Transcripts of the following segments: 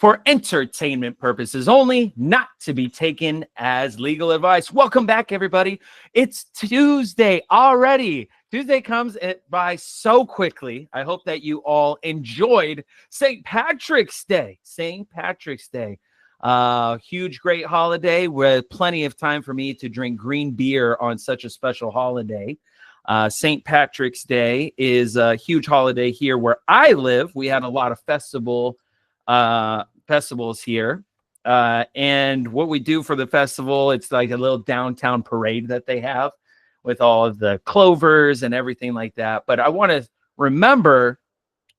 for entertainment purposes only, not to be taken as legal advice. Welcome back, everybody. It's Tuesday already. Tuesday comes by so quickly. I hope that you all enjoyed St. Patrick's Day. St. Patrick's Day. Huge, great holiday with plenty of time for me to drink green beer on such a special holiday. St. Patrick's Day is a huge holiday here where I live. We had a lot of festivals here. And what we do for the festival, it's like a little downtown parade that they have with all of the clovers and everything like that. But I want to remember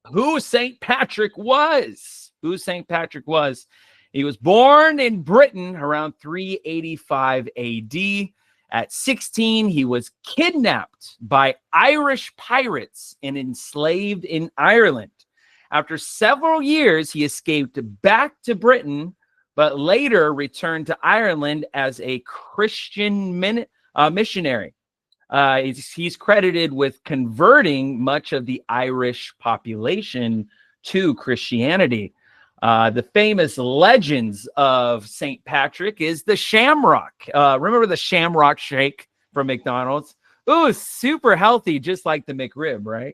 who St. Patrick was. He was born in Britain around 385 AD. At 16, he was kidnapped by Irish pirates and enslaved in Ireland. After several years, he escaped back to Britain, but later returned to Ireland as a Christian missionary. He's credited with converting much of the Irish population to Christianity. The famous legends of St. Patrick is the Shamrock. Remember the Shamrock Shake from McDonald's? Ooh, super healthy, just like the McRib, right?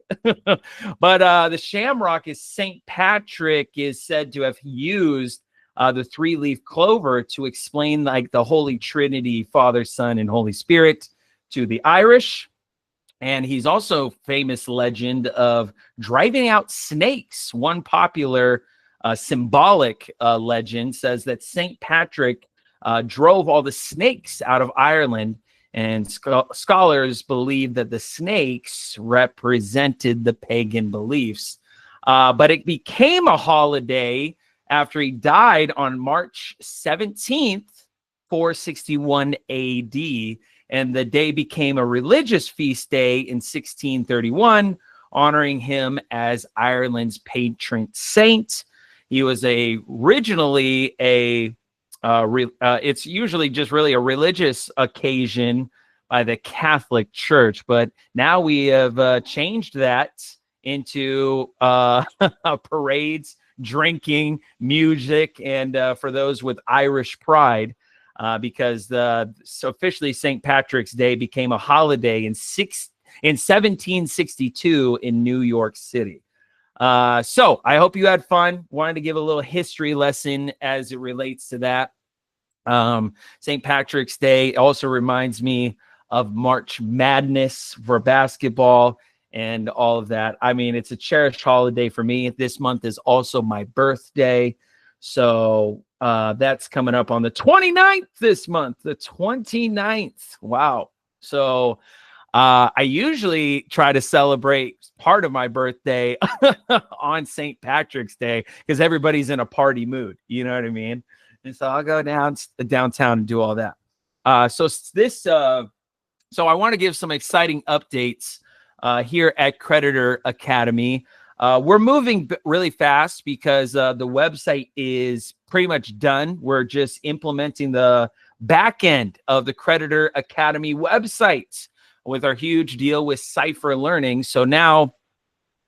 But the Shamrock is St. Patrick is said to have used the three-leaf clover to explain like the Holy Trinity, Father, Son, and Holy Spirit to the Irish. And he's also famous legend of driving out snakes. One popular symbolic legend says that St. Patrick drove all the snakes out of Ireland, and scholars believe that the snakes represented the pagan beliefs. But it became a holiday after he died on March 17th, 461 AD, and the day became a religious feast day in 1631, honoring him as Ireland's patron saint. He was originally it's usually just really a religious occasion by the Catholic Church, but now we have changed that into parades, drinking, music, and for those with Irish pride, because officially St. Patrick's Day became a holiday in 1762 in New York City. So I hope you had fun. Wanted to give a little history lesson as it relates to that. St. Patrick's Day also reminds me of March Madness for basketball and all of that. I mean, it's a cherished holiday for me. This month is also my birthday. So that's coming up on the 29th this month, the 29th. Wow. So I usually try to celebrate part of my birthday on St. Patrick's Day because everybody's in a party mood. You know what I mean? And so I'll go downtown and do all that. So I want to give some exciting updates here at Creditor Academy. We're moving really fast because the website is pretty much done. We're just implementing the back end of the Creditor Academy website with our huge deal with Cypher Learning. So now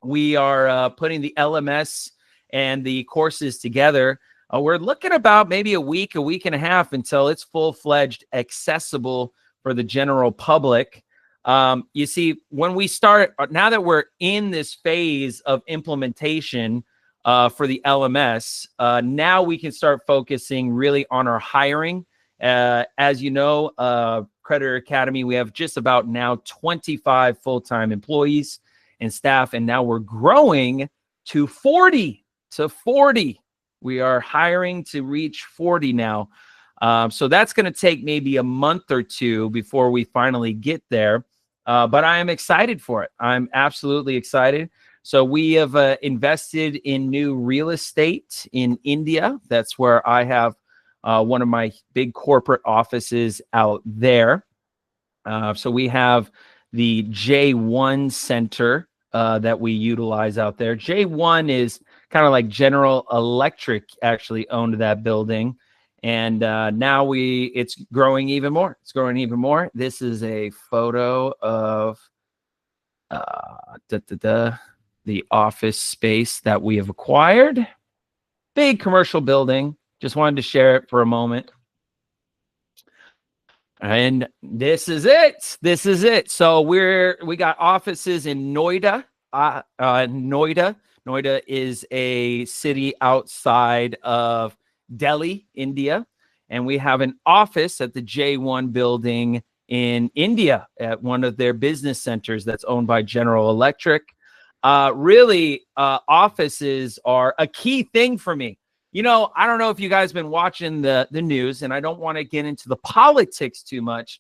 we are putting the LMS and the courses together. We're looking about maybe a week and a half until it's full-fledged accessible for the general public. You see, when we start, now that we're in this phase of implementation for the LMS, now we can start focusing really on our hiring. As you know, Creditor Academy, we have just about now 25 full-time employees and staff, and now we're growing to 40. We are hiring to reach 40 now. So that's going to take maybe a month or two before we finally get there. But I am excited for it. I'm absolutely excited. So we have invested in new real estate in India. That's where I have one of my big corporate offices out there. So we have the J1 Center that we utilize out there. J1 is kind of like General Electric actually owned that building. And now it's growing even more. This is a photo of the office space that we have acquired. big commercial building. Just wanted to share it for a moment. And this is it. This is it. So we got offices in Noida. Noida is a city outside of Delhi, India. And we have an office at the J1 building in India at one of their business centers that's owned by General Electric. Offices are a key thing for me. You know, I don't know if you guys have been watching the news, and I don't want to get into the politics too much,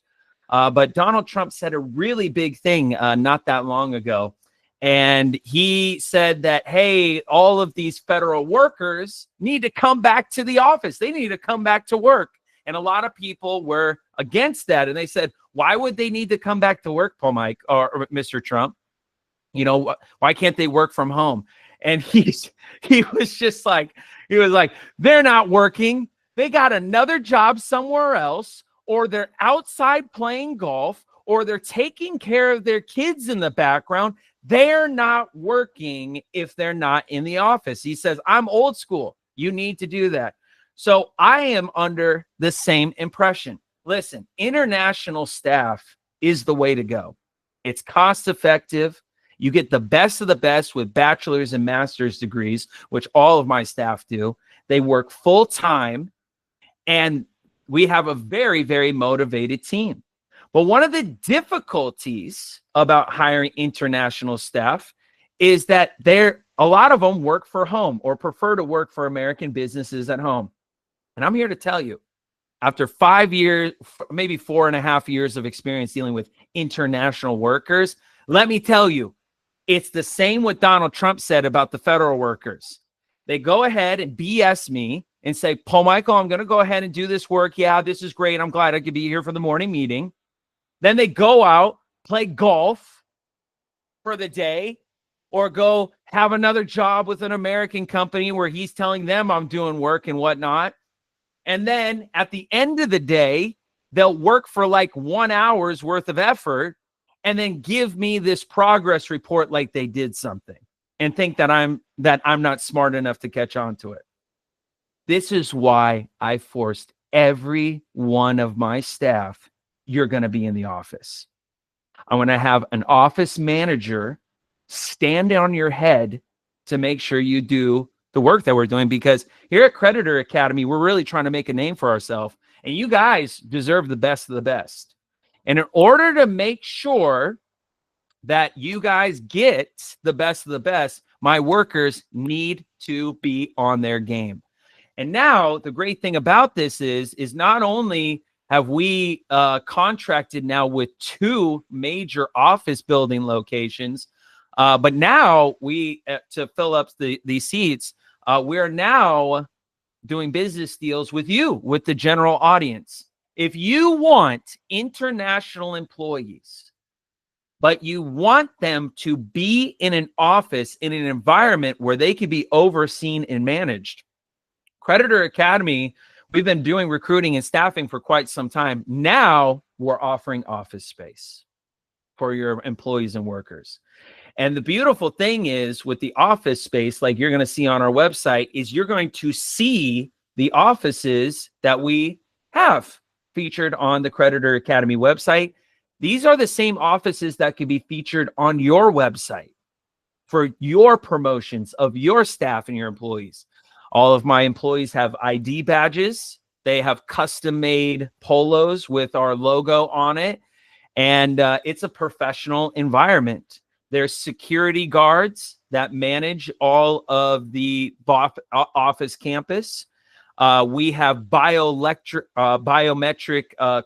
but Donald Trump said a really big thing not that long ago. And he said that, hey, all of these federal workers need to come back to the office. They need to come back to work. And a lot of people were against that. And they said, why would they need to come back to work, Paul Mike or Mr. Trump? You know, why can't they work from home? And he was like, they're not working. They got another job somewhere else, or they're outside playing golf, or they're taking care of their kids in the background. They're not working if they're not in the office. He says, I'm old school. You need to do that. So I am under the same impression. Listen, international staff is the way to go. It's cost effective. You get the best of the best with bachelor's and master's degrees, which all of my staff do. They work full time, and we have a very, very motivated team. But one of the difficulties about hiring international staff is that a lot of them work for home or prefer to work for American businesses at home. And I'm here to tell you, after 5 years, maybe 4.5 years of experience dealing with international workers, let me tell you, it's the same what Donald Trump said about the federal workers. They go ahead and BS me and say, Paul Michael, I'm going to go ahead and do this work. Yeah, this is great. I'm glad I could be here for the morning meeting. Then they go out, play golf for the day, or go have another job with an American company where he's telling them I'm doing work and whatnot. And then at the end of the day, they'll work for like 1 hour's worth of effort and then give me this progress report like they did something and think that I'm not smart enough to catch on to it. This is why I forced every one of my staff, you're going to be in the office. I'm going to have an office manager stand on your head to make sure you do the work that we're doing, because here at Creditor Academy, we're really trying to make a name for ourselves, and you guys deserve the best of the best. And in order to make sure that you guys get the best of the best, my workers need to be on their game. And now the great thing about this is not only have we contracted now with 2 major office building locations, but now to fill up the seats, we are now doing business deals with you, with the general audience. If you want international employees, but you want them to be in an office, in an environment where they can be overseen and managed, Creditor Academy, we've been doing recruiting and staffing for quite some time. Now we're offering office space for your employees and workers. And the beautiful thing is with the office space, like you're going to see on our website, is you're going to see the offices that we have featured on the Creditor Academy website. These are the same offices that could be featured on your website for your promotions of your staff and your employees. All of my employees have ID badges. They have custom-made polos with our logo on it. And it's a professional environment. There's security guards that manage all of the office campus. We have biometric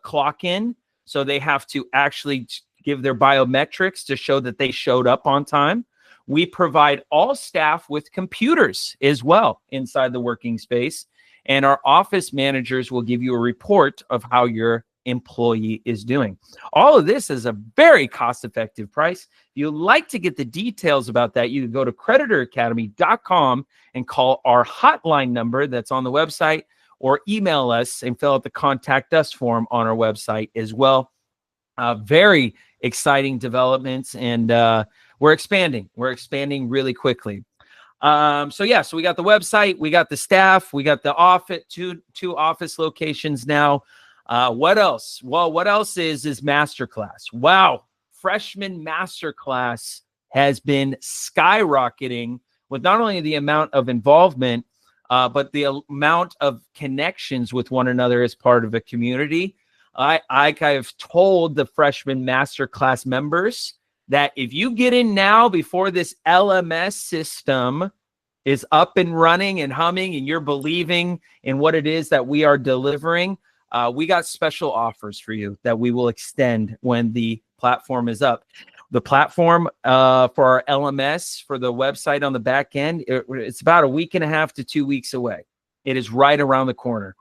clock-in. So they have to actually give their biometrics to show that they showed up on time. We provide all staff with computers as well inside the working space. And our office managers will give you a report of how your employee is doing. All of this is a very cost-effective price. If you'd like to get the details about that, you can go to creditoracademy.com and call our hotline number that's on the website, or email us and fill out the contact us form on our website as well. Very exciting developments, and we're expanding. We're expanding really quickly. So yeah, so we got the website, we got the staff, we got the office, two office locations now. What else? Well, what else is Masterclass? Wow, freshman Masterclass has been skyrocketing with not only the amount of involvement, but the amount of connections with one another as part of a community. I've told the freshman Masterclass members that if you get in now before this LMS system is up and running and humming and you're believing in what it is that we are delivering, we got special offers for you that we will extend when the platform is up. The platform for our LMS, for the website on the back end, it's about a week and a half to 2 weeks away. It is right around the corner.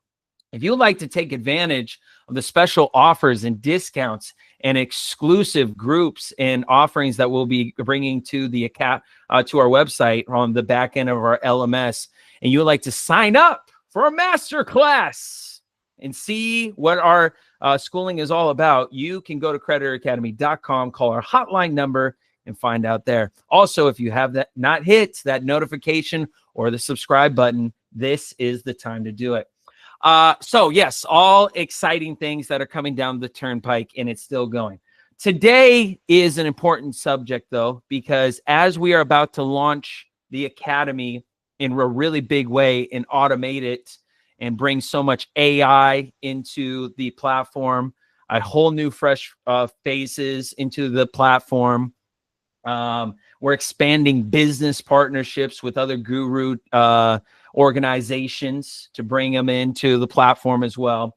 If you'd like to take advantage of the special offers and discounts and exclusive groups and offerings that we'll be bringing to the to our website on the back end of our LMS, and you would like to sign up for a masterclass and see what our schooling is all about, you can go to creditoracademy.com, call our hotline number, and find out there. Also, if you have not hit that notification or the subscribe button, this is the time to do it. So yes, all exciting things that are coming down the turnpike, and it's still going. Today is an important subject, though, because as we are about to launch the Academy in a really big way and automate it and bring so much AI into the platform, a whole new fresh faces into the platform. We're expanding business partnerships with other guru organizations to bring them into the platform as well.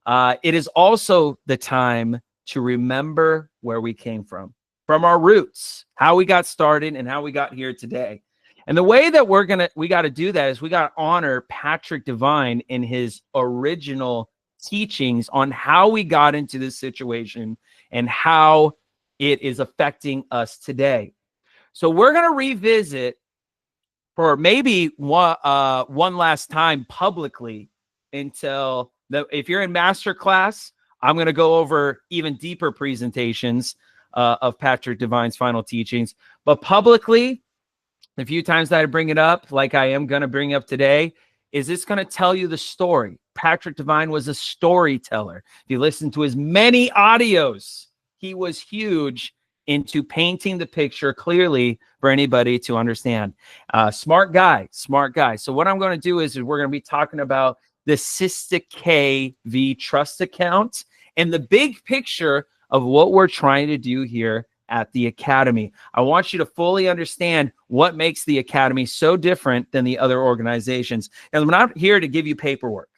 It is also the time to remember where we came from our roots, how we got started and how we got here today. And the way that we got to do that is we got to honor Patrick Devine in his original teachings on how we got into this situation and how it is affecting us today. So we're going to revisit for maybe one last time publicly until if you're in Masterclass, I'm going to go over even deeper presentations of Patrick Devine's final teachings. But publicly, the few times that I bring it up, like I am going to bring up today, is it's going to tell you the story. Patrick Devine was a storyteller. If you listen to his many audios, he was huge into painting the picture clearly for anybody to understand. Smart guy. So what I'm going to do is we're going to be talking about the Cestui Que Vie trust account and the big picture of what we're trying to do here at the Academy. I want you to fully understand what makes the Academy so different than the other organizations. And I'm not here to give you paperwork.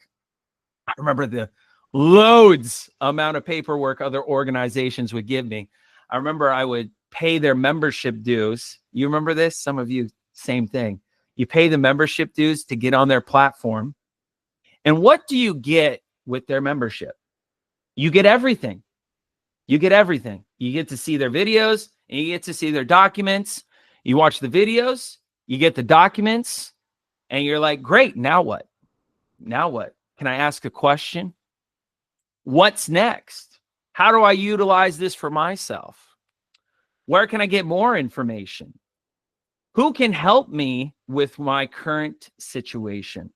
I remember the loads amount of paperwork other organizations would give me. I remember I would pay their membership dues. You remember this? Some of you, same thing. You pay the membership dues to get on their platform. And what do you get with their membership? You get everything. You get everything. You get to see their videos and you get to see their documents. You watch the videos, you get the documents, and you're like, great, now what? Now what? Can I ask a question? What's next? How do I utilize this for myself? Where can I get more information? Who can help me with my current situation?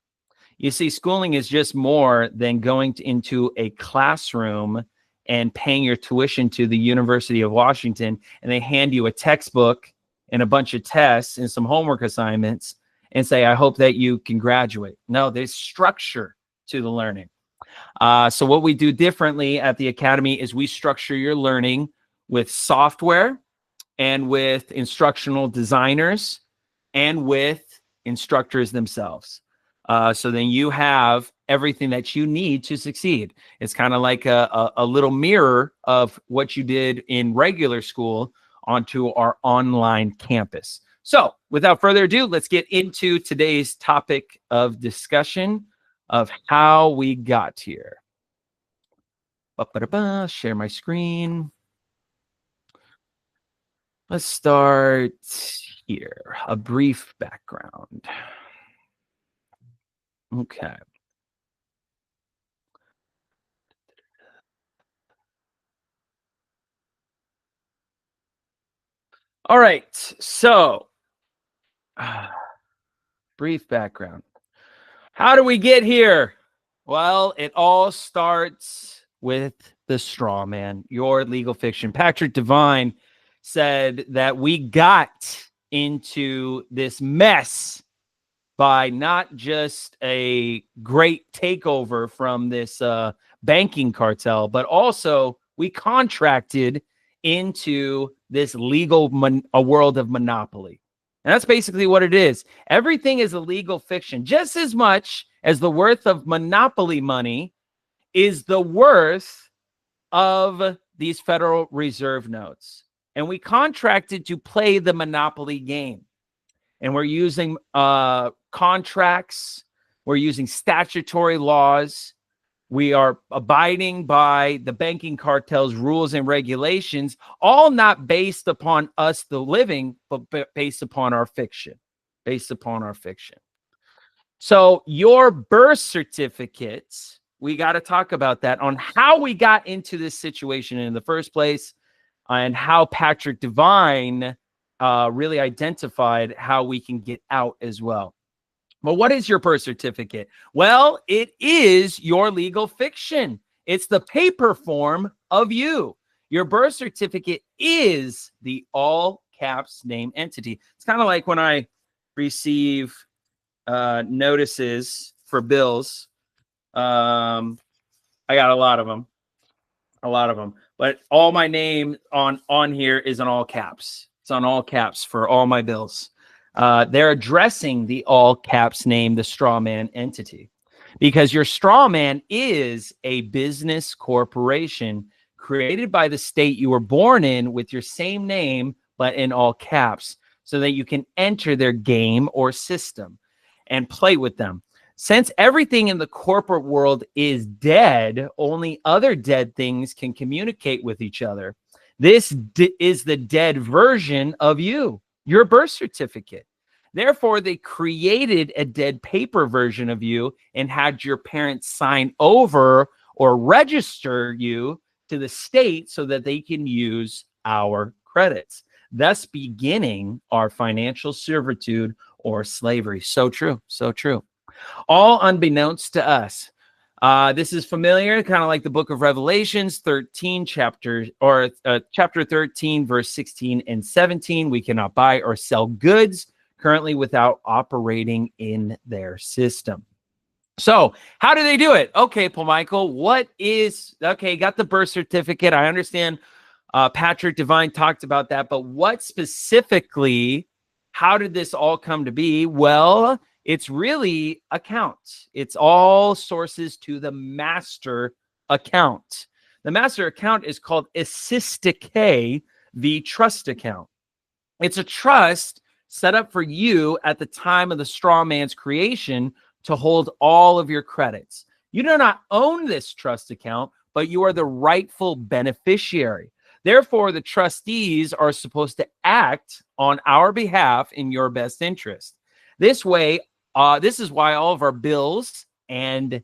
You see, schooling is just more than going into a classroom and paying your tuition to the University of Washington, and they hand you a textbook and a bunch of tests and some homework assignments and say, I hope that you can graduate. No, there's structure to the learning. So what we do differently at the Academy is we structure your learning with software and with instructional designers and with instructors themselves. So then you have everything that you need to succeed. It's kind of like a little mirror of what you did in regular school onto our online campus. So without further ado, let's get into today's topic of discussion of how we got here. Share my screen. Let's start here. A brief background. Okay. All right. So Brief background. How do we get here? Well, it all starts with the straw man, your legal fiction. Patrick Devine said that we got into this mess by not just a great takeover from this banking cartel, but also we contracted into this legal a world of monopoly. And that's basically what it is. Everything is a legal fiction, just as much as the worth of monopoly money is the worth of these Federal Reserve notes. And we contracted to play the monopoly game. And we're using contracts. We're using statutory laws. We are abiding by the banking cartel's rules and regulations, all not based upon us, the living, but based upon our fiction. Based upon our fiction. So your birth certificates, we got to talk about that, on how we got into this situation in the first place, and how Patrick Devine really identified how we can get out as well. But what is your birth certificate? Well, it is your legal fiction. It's the paper form of you. Your birth certificate is the all caps name entity. It's kind of like when I receive notices for bills. I got a lot of them, but all my name on here is in all caps. It's on all caps for all my bills. They're addressing the all caps name, the straw man entity, because your straw man is a business corporation created by the state you were born in with your same name, but in all caps, so that you can enter their game or system and play with them. Since everything in the corporate world is dead, only other dead things can communicate with each other. This is the dead version of you, your birth certificate. Therefore, they created a dead paper version of you and had your parents sign over or register you to the state so that they can use our credits, thus beginning our financial servitude or slavery. So true, so true. All unbeknownst to us. This is familiar, kind of like the book of Revelations, chapter 13, verse 16 and 17. We cannot buy or sell goods currently without operating in their system. So how do they do it? Okay, Paul Michael, got the birth certificate. I understand Patrick Devine talked about that, but what specifically, how did this all come to be? Well, it's really accounts. It's all sources to the master account. The master account is called Cestui Que Vie trust account. It's a trust set up for you at the time of the straw man's creation to hold all of your credits. You do not own this trust account, but you are the rightful beneficiary. Therefore, the trustees are supposed to act on our behalf in your best interest. This way, this is why all of our bills and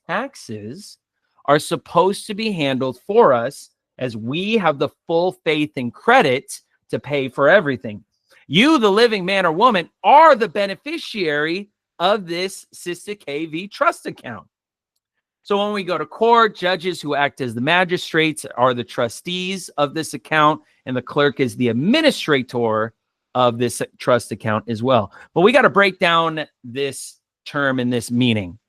taxes are supposed to be handled for us, as we have the full faith and credit to pay for everything. You, the living man or woman, are the beneficiary of this Cestui Que Vie trust account. So when we go to court, judges who act as the magistrates are the trustees of this account, and the clerk is the administrator of this trust account as well. But we got to break down this term and this meaning.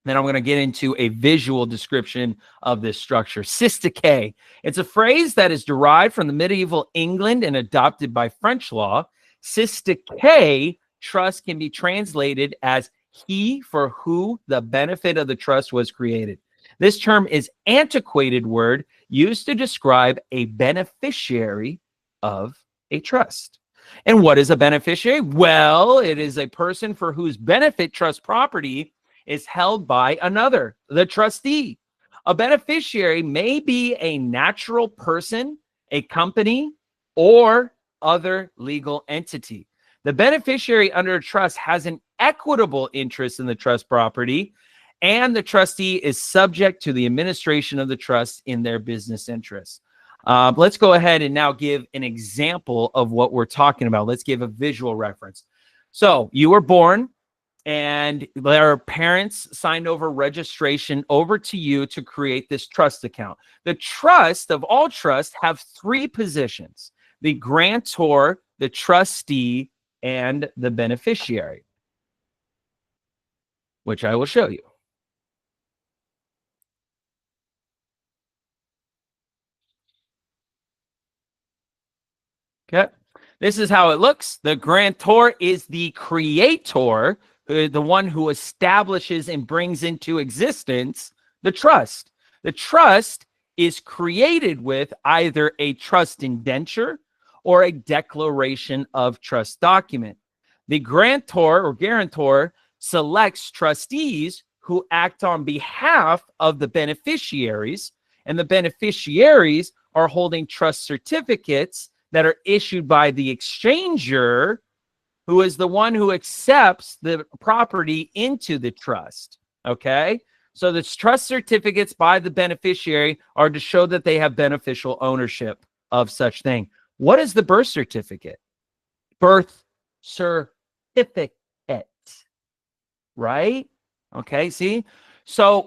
Then I'm going to get into a visual description of this structure. Cestui Que. It's a phrase that is derived from the medieval England and adopted by French law. Cestui Que trust can be translated as he for who the benefit of the trust was created. This term is an antiquated word used to describe a beneficiary of a trust. And what is a beneficiary? Well, it is a person for whose benefit trust property is held by another, the trustee. A beneficiary may be a natural person, a company, or other legal entity. The beneficiary under a trust has an equitable interest in the trust property, and the trustee is subject to the administration of the trust in their business interests. Let's go ahead and now give an example of what we're talking about. Let's give a visual reference. So you were born, and their parents signed over registration over to you to create this trust account. The trust of all trusts have three positions: the grantor, the trustee, and the beneficiary, which I will show you. Okay. This is how it looks. The grantor is the creator, the one who establishes and brings into existence the trust. The trust is created with either a trust indenture or a declaration of trust document. The grantor or guarantor selects trustees who act on behalf of the beneficiaries, and the beneficiaries are holding trust certificates that are issued by the exchanger, who is the one who accepts the property into the trust. Okay. So the trust certificates by the beneficiary are to show that they have beneficial ownership of such thing. What is the birth certificate? Birth certificate, right? Okay. See? So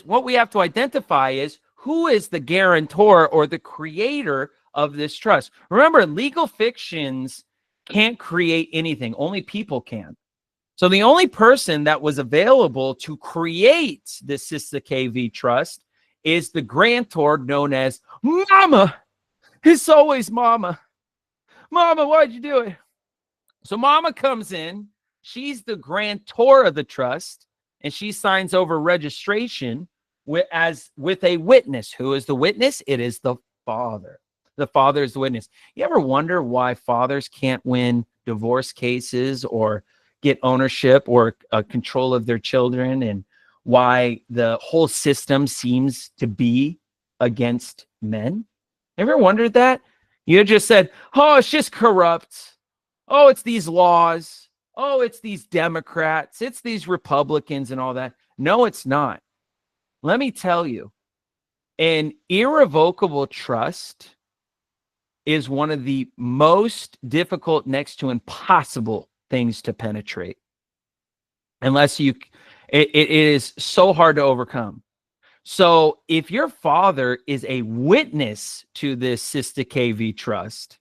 what we have to identify is who is the guarantor or the creator of this trust. Remember, legal fictions can't create anything. Only people can. So the only person that was available to create the Cestui Que Vie trust is the grantor, known as Mama. It's always Mama. Mama, why'd you do it? So Mama comes in. She's the grantor of the trust, and she signs over registration with a witness. Who is the witness? It is the father. The father is the witness. You ever wonder why fathers can't win divorce cases or get ownership or control of their children, and why the whole system seems to be against men? Ever wondered that? You just said, oh, it's just corrupt. Oh, it's these laws. Oh, it's these Democrats. It's these Republicans and all that. No, it's not. Let me tell you, an irrevocable trust is one of the most difficult, next to impossible things to penetrate. It is so hard to overcome. So if your father is a witness to this Cestui Que Vie trust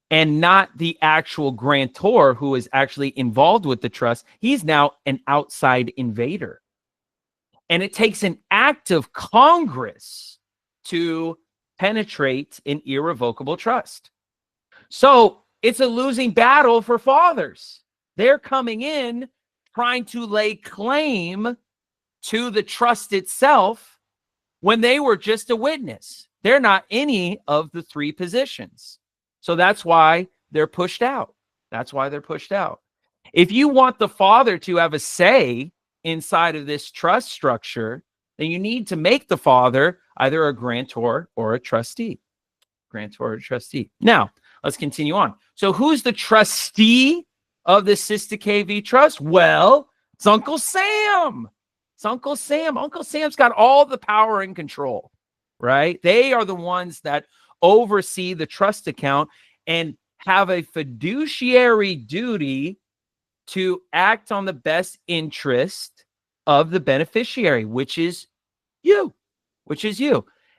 and not the actual grantor who is actually involved with the trust, he's now an outside invader. And it takes an act of Congress to penetrate an irrevocable trust. So it's a losing battle for fathers. They're coming in trying to lay claim to the trust itself when they were just a witness. They're not any of the three positions. So that's why they're pushed out. That's why they're pushed out. If you want the father to have a say inside of this trust structure, then you need to make the father either a grantor or a trustee. Grantor or trustee. Now, let's continue on. So who's the trustee of the Cestui Que Vie trust? Well, it's Uncle Sam. It's Uncle Sam. Uncle Sam's got all the power and control, right? They are the ones that oversee the trust account and have a fiduciary duty to act on the best interest of the beneficiary, which is you.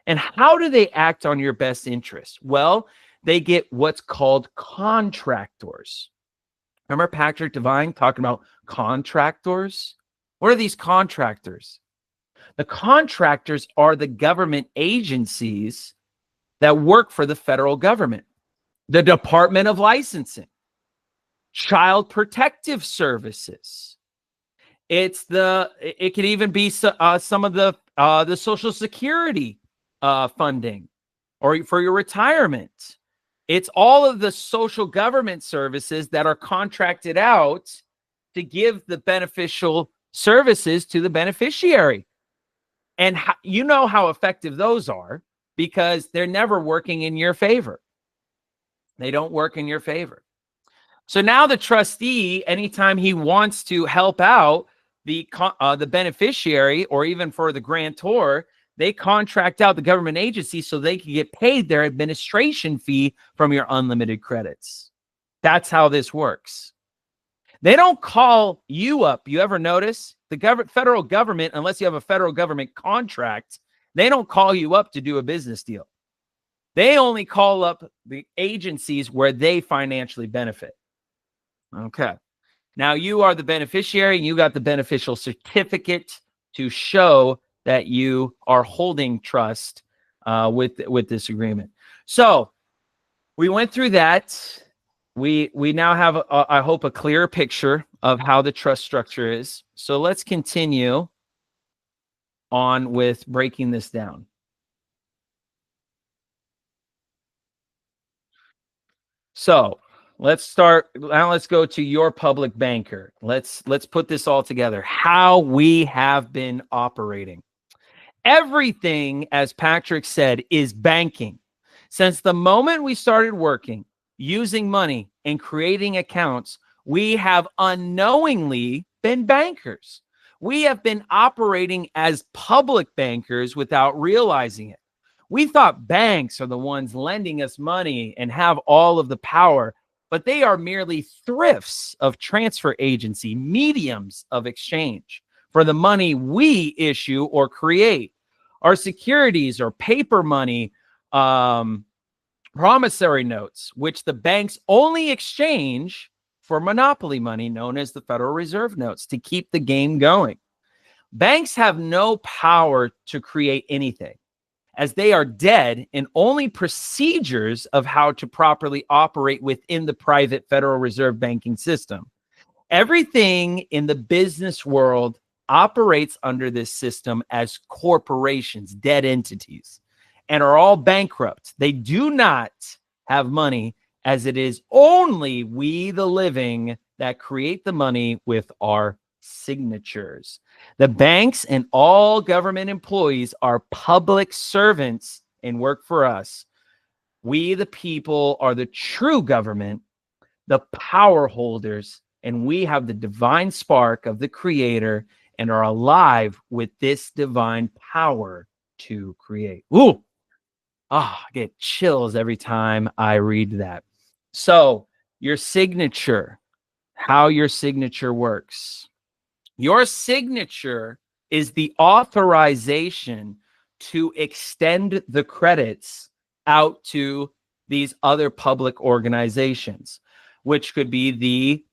And how do they act on your best interest? Well, they get what's called contractors. Remember Patrick Devine talking about contractors? What are these contractors? The contractors are the government agencies that work for the federal government. The Department of Licensing, Child Protective Services. It could even be some of the Social Security funding, or for your retirement. It's all of the social government services that are contracted out to give the beneficial services to the beneficiary. And you know how effective those are, because they're never working in your favor. They don't work in your favor. So now the trustee, anytime he wants to help out the beneficiary, or even for the grantor, they contract out the government agency so they can get paid their administration fee from your unlimited credits. That's how this works. They don't call you up. You ever notice the federal government, unless you have a federal government contract, they don't call you up to do a business deal. They only call up the agencies where they financially benefit. Okay. Now you are the beneficiary and you got the beneficial certificate to show that you are holding trust with this agreement. So we went through that. We now have, I hope, a clearer picture of how the trust structure is. So let's continue on with breaking this down. So let's start. Now let's go to your public banker. Let's put this all together. How we have been operating. Everything, as Patrick said, is banking. Since the moment we started working, using money, and creating accounts, we have unknowingly been bankers. We have been operating as public bankers without realizing it. We thought banks are the ones lending us money and have all of the power, but they are merely thrifts of transfer agency, mediums of exchange for the money we issue or create. Our securities or paper money, promissory notes, which the banks only exchange for monopoly money known as the Federal Reserve notes to keep the game going. Banks have no power to create anything, as they are dead, and only procedures of how to properly operate within the private Federal Reserve banking system. Everything in the business world operates under this system as corporations, dead entities, and are all bankrupt. They do not have money, as it is only we, the living, that create the money with our signatures. The banks and all government employees are public servants and work for us. We, the people, are the true government, the power holders, and we have the divine spark of the Creator and are alive with this divine power to create. Ooh, I get chills every time I read that. So your signature, how your signature works. Your signature is the authorization to extend the credits out to these other public organizations, which could be the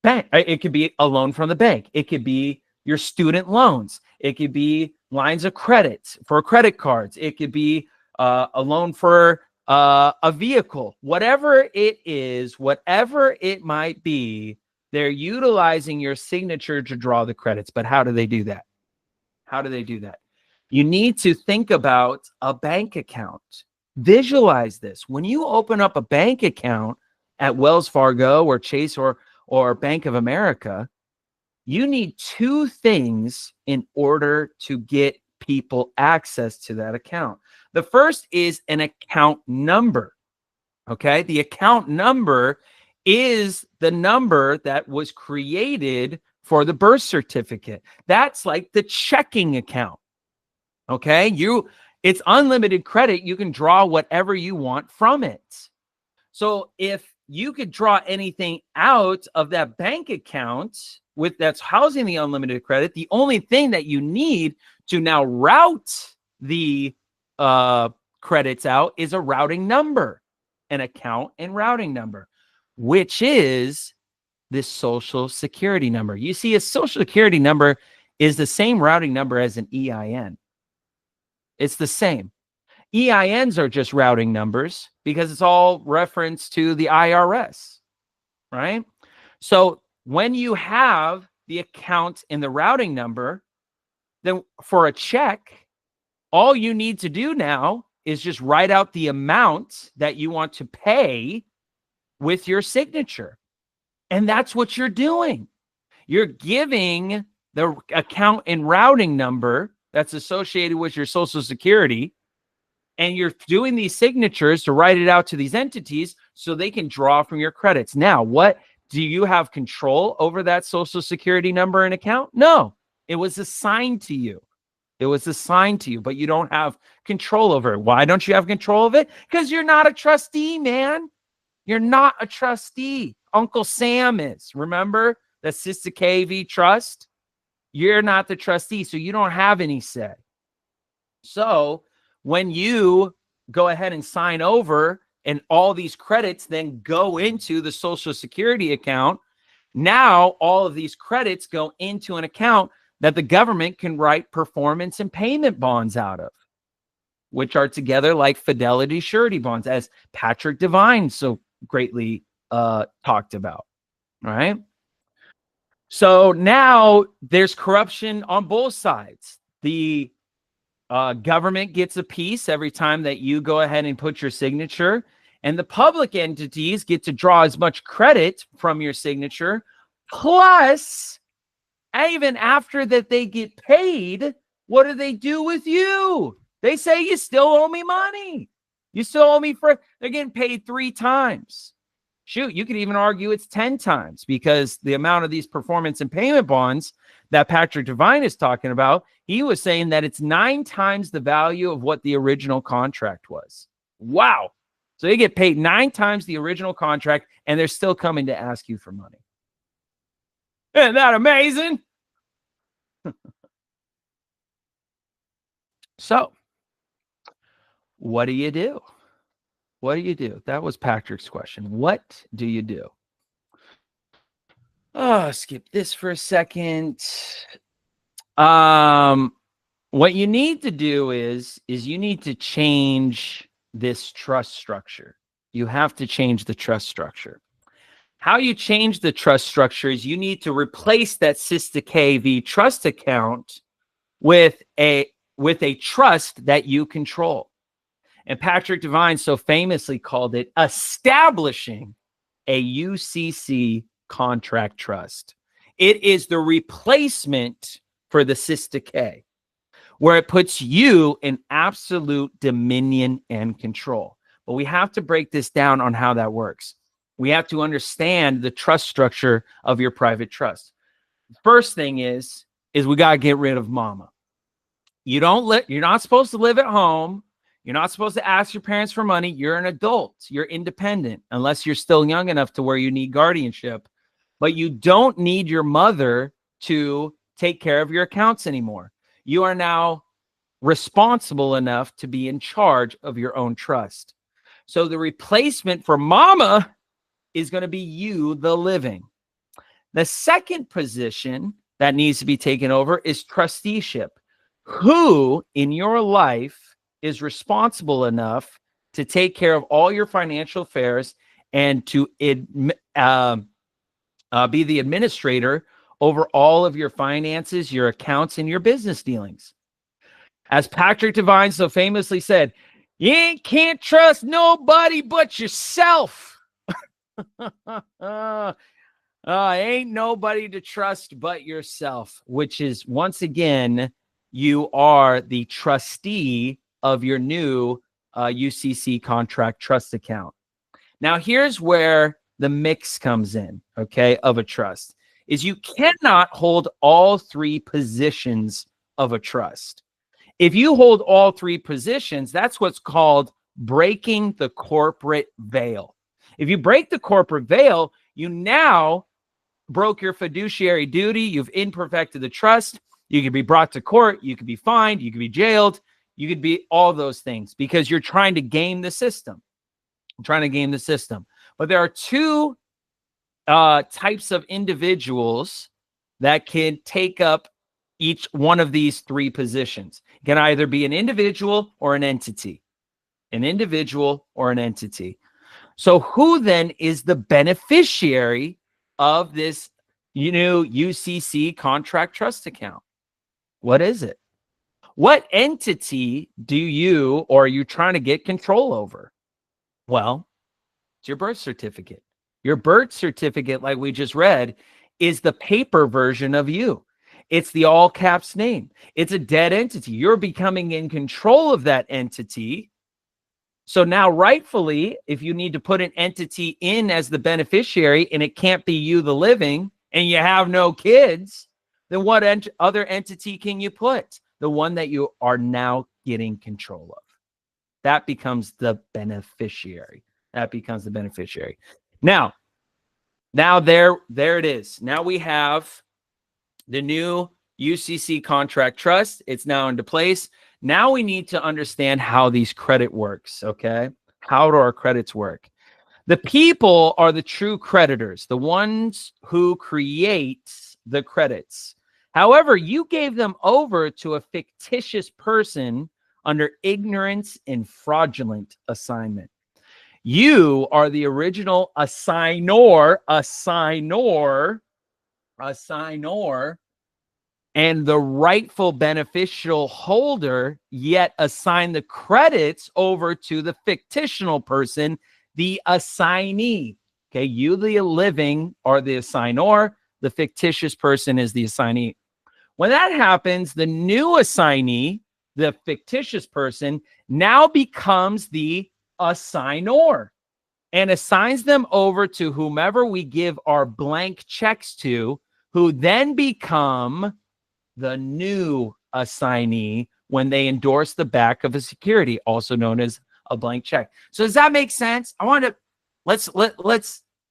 bank. It could be a loan from the bank. It could be your student loans. It could be lines of credit for credit cards. It could be a loan for a vehicle. Whatever it is, whatever it might be, they're utilizing your signature to draw the credits. But how do they do that? How do they do that? You need to think about a bank account. Visualize this. When you open up a bank account at Wells Fargo or Chase or Bank of America, you need two things in order to get people access to that account. The first is an account number. Okay. The account number is the number that was created for the birth certificate. That's like the checking account. Okay. It's unlimited credit. You can draw whatever you want from it. So if you could draw anything out of that bank account that's housing the unlimited credit, the only thing that you need to now route the credits out is a routing number, an account and routing number, which is this social security number. You see, a social security number is the same routing number as an EIN. It's the same. EINs are just routing numbers because it's all reference to the IRS, right? So when you have the account and the routing number, then for a check, all you need to do now is just write out the amount that you want to pay with your signature. And that's what you're doing. You're giving the account and routing number that's associated with your Social Security, and you're doing these signatures to write it out to these entities so they can draw from your credits. Now, what do you have control over that Social Security number and account? No, it was assigned to you. It was assigned to you, but you don't have control over it. Why don't you have control of it? Because you're not a trustee, man. You're not a trustee. Uncle Sam is. Remember the Cestui Que Vie trust? You're not the trustee, so you don't have any say. So when you go ahead and sign over and all these credits then go into the Social Security account, now all of these credits go into an account that the government can write performance and payment bonds out of, which are together like fidelity surety bonds, as Patrick Devine so greatly talked about. All right. So now there's corruption on both sides. The government gets a piece every time that you go ahead and put your signature, and the public entities get to draw as much credit from your signature. Plus, even after that they get paid, what do they do with you? They say, you still owe me money. You still owe me they're getting paid 3 times. Shoot, you could even argue it's 10 times, because the amount of these performance and payment bonds that Patrick Devine is talking about, he was saying that it's 9 times the value of what the original contract was. Wow. So they get paid 9 times the original contract, and they're still coming to ask you for money. Isn't that amazing? So, what do you do? What do you do? That was Patrick's question. What do you do? Oh, skip this for a second. What you need to do is you need to change this trust structure. You have to change the trust structure. How you change the trust structure is you need to replace that Cestui Que Vie trust account with a trust that you control. And Patrick Devine so famously called it establishing a UCC contract trust. It is the replacement for the Cestui Que, where it puts you in absolute dominion and control. But we have to break this down on how that works. We have to understand the trust structure of your private trust. First thing is we got to get rid of mama. You're not supposed to live at home. You're not supposed to ask your parents for money. You're an adult. You're independent, unless you're still young enough to where you need guardianship. But you don't need your mother to take care of your accounts anymore. You are now responsible enough to be in charge of your own trust. So the replacement for mama is going to be you, the living. The second position that needs to be taken over is trusteeship. Who in your life is responsible enough to take care of all your financial affairs and to be the administrator over all of your finances, your accounts, and your business dealings? As Patrick Devine so famously said, you can't trust nobody but yourself. Ain't nobody to trust but yourself, which is, once again, you are the trustee of your new UCC contract trust account. Now, here's where the mix comes in, okay, of a trust, is you cannot hold all 3 positions of a trust. If you hold all 3 positions, that's what's called breaking the corporate veil. If you break the corporate veil, you now broke your fiduciary duty. You've imperfected the trust. You could be brought to court. You could be fined. You could be jailed. You could be all those things because you're trying to game the system. But there are 2 types of individuals that can take up each one of these 3 positions. It can either be an individual or an entity. An individual or an entity. So who then is the beneficiary of this UCC contract trust account? What is it? What entity are you trying to get control over? Well, it's your birth certificate. Your birth certificate, like we just read, is the paper version of you. It's the all caps name. It's a dead entity. You're becoming in control of that entity. So now, rightfully, if you need to put an entity in as the beneficiary and it can't be you, the living, and you have no kids, then what other entity can you put? The one that you are now getting control of. That becomes the beneficiary. Now, Now there it is. Now we have the new UCC contract trust. It's now into place. Now we need to understand how these credit works, okay? How do our credits work? The people are the true creditors, the ones who create the credits. However, you gave them over to a fictitious person under ignorance and fraudulent assignment. You are the original assignor, and the rightful beneficial holder, yet assign the credits over to the fictional person, the assignee. Okay, you, the living, are the assignor. The fictitious person is the assignee. When that happens, the new assignee, the fictitious person, now becomes the assignor and assigns them over to whomever we give our blank checks to, who then become the new assignee when they endorse the back of a security, also known as a blank check. So does that make sense? I want to let's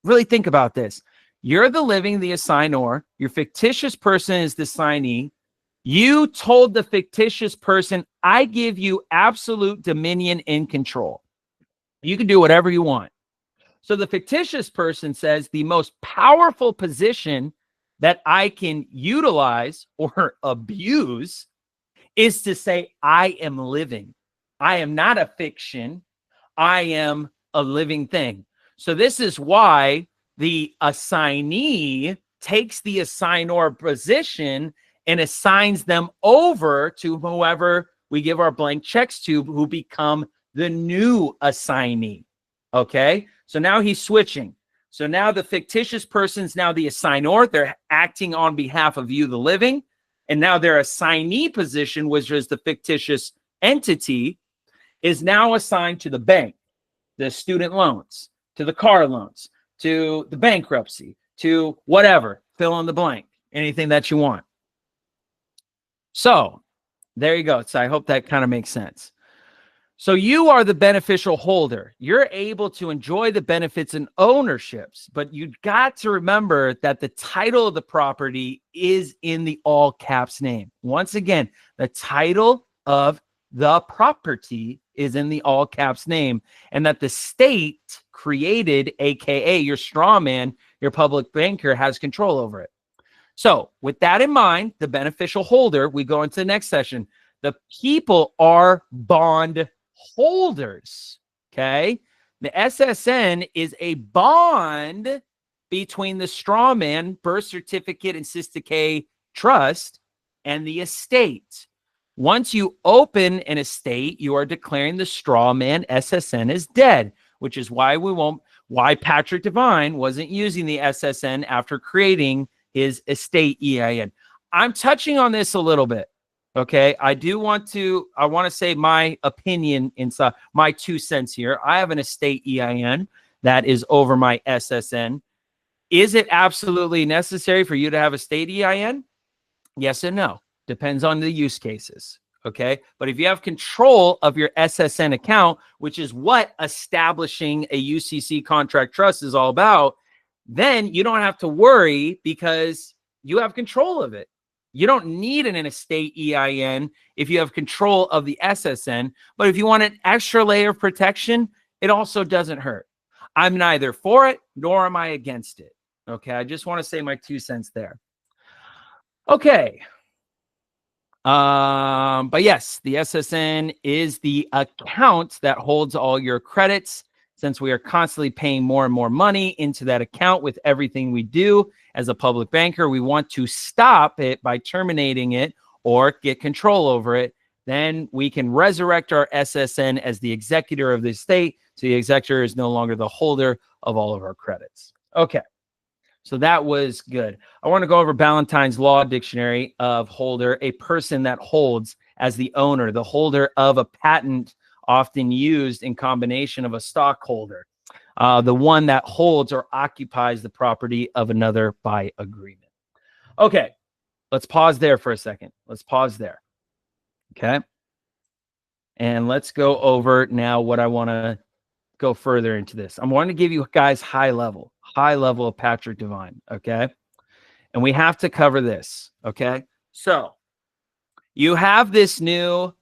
really think about this. You're the living, the assignor. Your fictitious person is the assignee. You told the fictitious person, I give you absolute dominion and control. You can do whatever you want. So the fictitious person says the most powerful position that I can utilize or abuse is to say, I am living. I am not a fiction. I am a living thing. So this is why the assignee takes the assignor position and assigns them over to whoever we give our blank checks to, who become the new assignee. Okay, so now he's switching. So now the fictitious person's now the assignor. They're acting on behalf of you, the living. And now their assignee position, which is the fictitious entity, is now assigned to the bank, the student loans, to the car loans, to the bankruptcy, to whatever, fill in the blank, anything that you want. So there you go. So I hope that kind of makes sense. So you are the beneficial holder. You're able to enjoy the benefits and ownerships, but you've got to remember that the title of the property is in the all caps name. Once again, the title of the property is in the all caps name, and that the state created, AKA your strawman, your public banker, has control over it. So with that in mind, the beneficial holder, we go into the next session. The people are bond holders. Okay. The SSN is a bond between the strawman, birth certificate, and Cestui Que trust and the estate. Once you open an estate, you are declaring the strawman SSN is dead, which is why Patrick Devine wasn't using the SSN after creating his estate EIN. I'm touching on this a little bit. Okay, I want to say my opinion inside, my 2 cents here. I have an estate EIN that is over my SSN. Is it absolutely necessary for you to have a state EIN? Yes and no. Depends on the use cases. Okay, but if you have control of your SSN account, which is what establishing a UCC contract trust is all about, then you don't have to worry because you have control of it. You don't need an estate EIN if you have control of the SSN, but if you want an extra layer of protection, it also doesn't hurt. I'm neither for it nor am I against it. Okay, I just want to say my 2 cents there. Okay. But yes, the SSN is the account that holds all your credits. Since we are constantly paying more and more money into that account with everything we do as a public banker, we want to stop it by terminating it or get control over it. Then we can resurrect our SSN as the executor of the estate. So the executor is no longer the holder of all of our credits. Okay. So that was good. I want to go over Ballantyne's Law Dictionary of holder, a person that holds as the owner, the holder of a patent, often used in combination of a stockholder, the one that holds or occupies the property of another by agreement. Okay, let's pause there for a second. Let's pause there. Okay. And let's go over now what I want to go further into this. I'm wanting to give you guys high level of Patrick Devine. Okay. And we have to cover this. Okay. So you have this new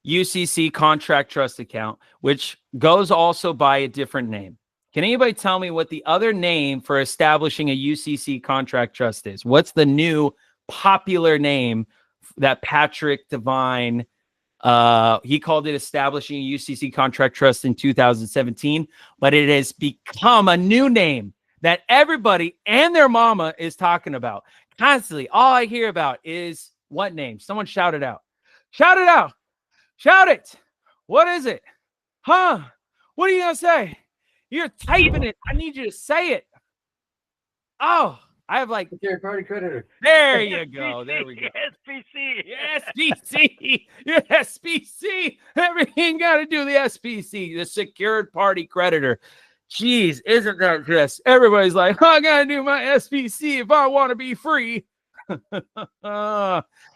UCC contract trust account, which goes also by a different name. Can anybody tell me what the other name for establishing a UCC contract trust is? What's the new popular name that Patrick Devine, he called it establishing a UCC contract trust in 2017, but it has become a new name that everybody and their mama is talking about constantly. All I hear about is what name? Someone shout it out. Shout it out. Shout it. What is it? Huh? What are you going to say? You're typing it. I need you to say it. Oh, I have like third party creditor. There you go. There we go. SPC. SPC. SPC. Everything got to do the SPC, the secured party creditor. Jeez, isn't that just everybody's like, I got to do my SPC if I want to be free.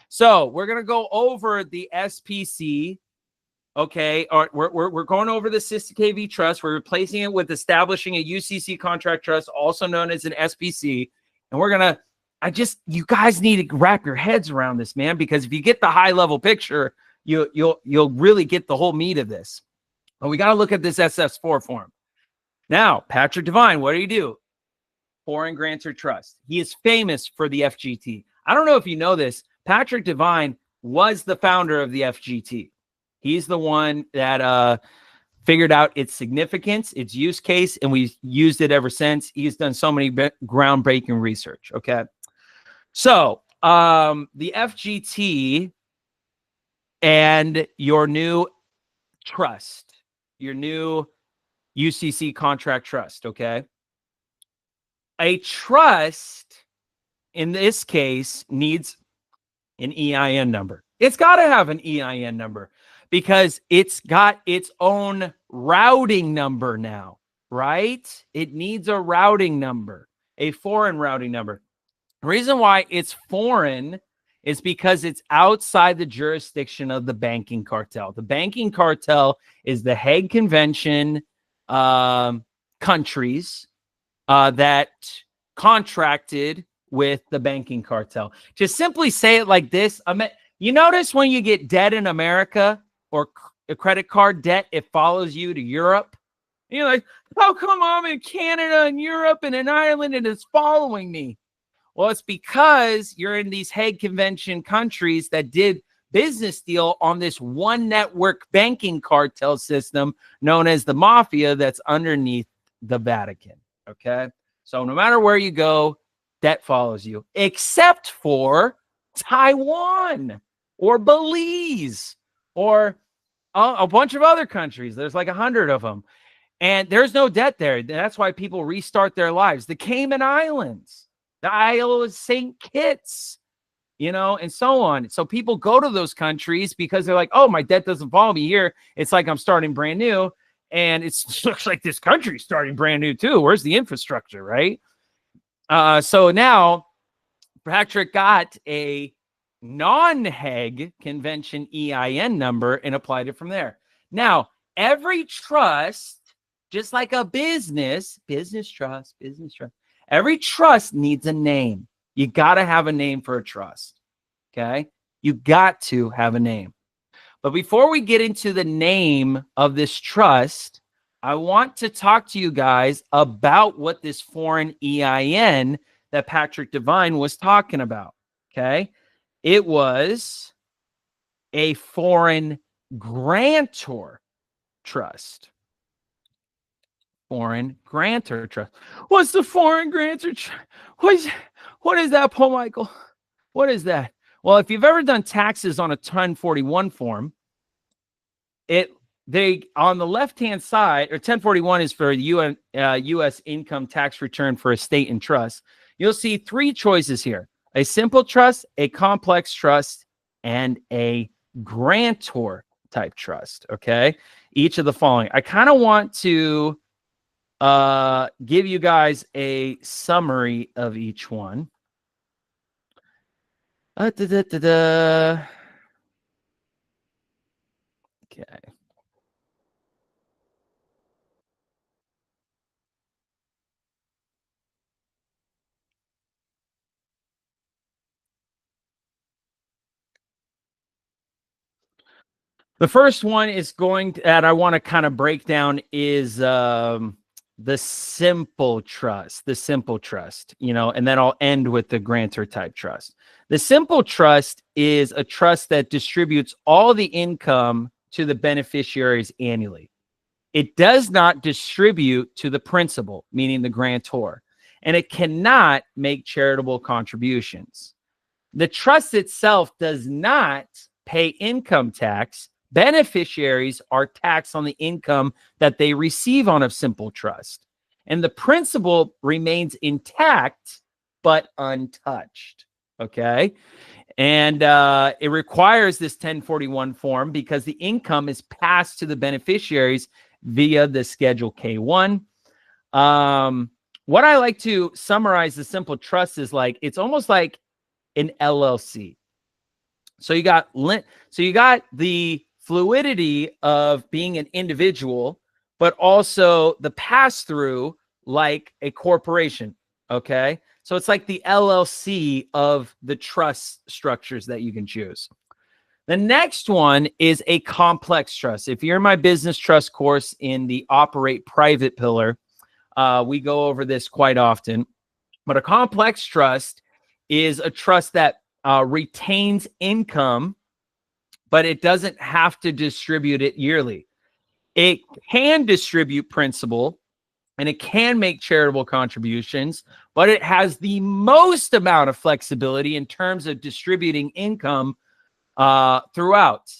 So we're going to go over the SPC. Okay. All right, we're going over the Cestui Que Vie trust. We're replacing it with establishing a UCC contract trust, also known as an SPC. And we're going to, you guys need to wrap your heads around this, man, because if you get the high level picture, you'll really get the whole meat of this. But we got to look at this SS4 form. Now, Patrick Devine, what do you do? Foreign grantor trust. He is famous for the FGT. I don't know if you know this. Patrick Devine was the founder of the FGT. He's the one that figured out its significance, its use case, and we've used it ever since. He's done so many groundbreaking research. Okay. So the FGT and your new trust, your new UCC contract trust. Okay. A trust in this case needs an EIN number. It's got to have an EIN number because it's got its own routing number now, right? It needs a routing number, a foreign routing number. The reason why it's foreign is because it's outside the jurisdiction of the banking cartel. The banking cartel is the Hague Convention countries that contracted with the banking cartel. Just simply say it like this. You notice when you get debt in America or a credit card debt, it follows you to Europe. And you're like, how come I'm in Canada and Europe and in Ireland and it's following me? Well, it's because you're in these Hague Convention countries that did business deal on this one network banking cartel system known as the mafia that's underneath the Vatican. Okay. So no matter where you go, debt follows you, except for Taiwan or Belize or a bunch of other countries. There's like 100 of them. And there's no debt there. That's why people restart their lives. The Cayman Islands, the Isle of St. Kitts, and so on. So people go to those countries because they're like, oh, my debt doesn't follow me here. It's like I'm starting brand new. And it looks like this country's starting brand new too. Where's the infrastructure, right? So now Patrick got a non-Hague Convention EIN number and applied it from there. Now, every trust, just like a business trust, every trust needs a name. You got to have a name for a trust. Okay. You got to have a name. But before we get into the name of this trust, I want to talk to you guys about what this foreign EIN that Patrick Devine was talking about. Okay. It was a foreign grantor trust. Foreign grantor trust. What's the foreign grantor trust? What is that, Paul Michael? What is that? Well, if you've ever done taxes on a 1041 form, they on the left-hand side, or 1041 is for U.S. income tax return for estate and trust. You'll see three choices here: a simple trust, a complex trust, and a grantor type trust. Okay, each of the following. I kind of want to give you guys a summary of each one. Okay. The first one is that I want to kind of break down is the simple trust, and then I'll end with the grantor type trust. The simple trust is a trust that distributes all the income to the beneficiaries annually. It does not distribute to the principal, meaning the grantor, and it cannot make charitable contributions. The trust itself does not pay income tax. Beneficiaries are taxed on the income that they receive on a simple trust, and the principal remains intact but untouched. Okay. And it requires this 1041 form because the income is passed to the beneficiaries via the Schedule K1. What I like to summarize the simple trust is like, it's almost like an LLC. So you got the fluidity of being an individual, but also the pass-through like a corporation. Okay. So it's like the LLC of the trust structures that you can choose. The next one is a complex trust. If you're in my business trust course in the operate private pillar, we go over this quite often. But a complex trust is a trust that retains income, but it doesn't have to distribute it yearly. It can distribute principal and it can make charitable contributions, but it has the most amount of flexibility in terms of distributing income throughout.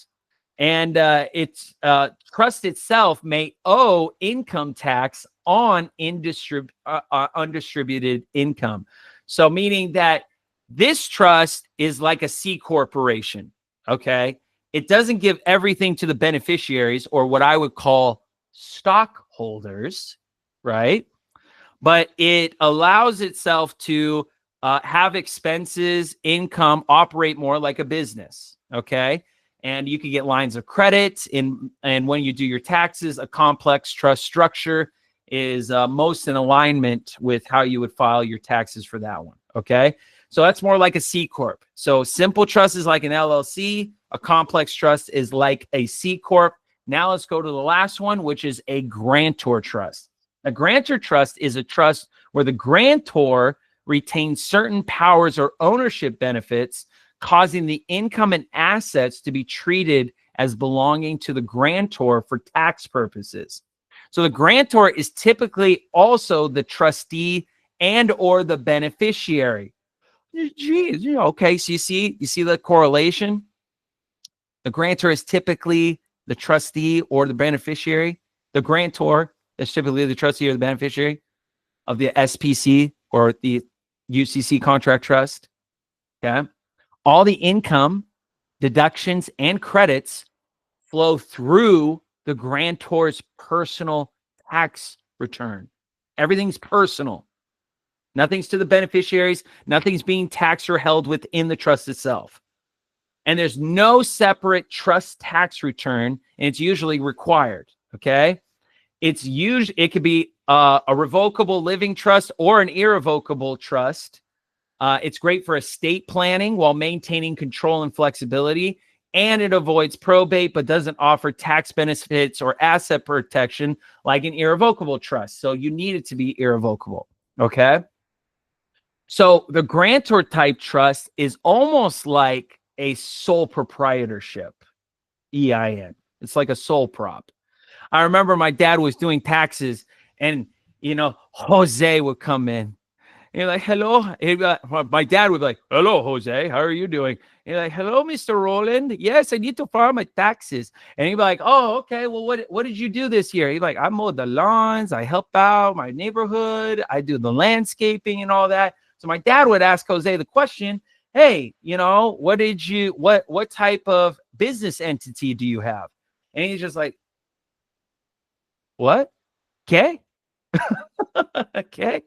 And its trust itself may owe income tax on undistributed income. So meaning that this trust is like a C corporation, okay? It doesn't give everything to the beneficiaries or what I would call stockholders, right? But it allows itself to have expenses, income, operate more like a business, okay? And you can get lines of credit and when you do your taxes, a complex trust structure is most in alignment with how you would file your taxes for that one, okay? So that's more like a C Corp. So simple trust is like an LLC. A complex trust is like a C Corp. Now let's go to the last one, which is a grantor trust. A grantor trust is a trust where the grantor retains certain powers or ownership benefits, causing the income and assets to be treated as belonging to the grantor for tax purposes. So the grantor is typically also the trustee and or the beneficiary. Geez, okay, so you see the correlation? The grantor is typically the trustee or the beneficiary. The grantor is typically the trustee or the beneficiary of the SPC or the UCC contract trust. Okay. All the income, deductions, and credits flow through the grantor's personal tax return. Everything's personal. Nothing's to the beneficiaries. Nothing's being taxed or held within the trust itself. And there's no separate trust tax return, and it's usually required. Okay. It could be a revocable living trust or an irrevocable trust. It's great for estate planning while maintaining control and flexibility, and it avoids probate but doesn't offer tax benefits or asset protection like an irrevocable trust. So you need it to be irrevocable. Okay. So the grantor type trust is almost like a sole proprietorship, EIN. It's like a sole prop. I remember my dad was doing taxes and, Jose would come in. And you're like, hello. My dad would be like, hello, Jose. How are you doing? And you're like, hello, Mr. Roland. Yes, I need to file my taxes. And he'd be like, oh, okay. Well, what did you do this year? He's like, I mowed the lawns. I help out my neighborhood. I do the landscaping and all that. So my dad would ask Jose the question, hey, what type of business entity do you have? And he's just like, what? Okay. Okay.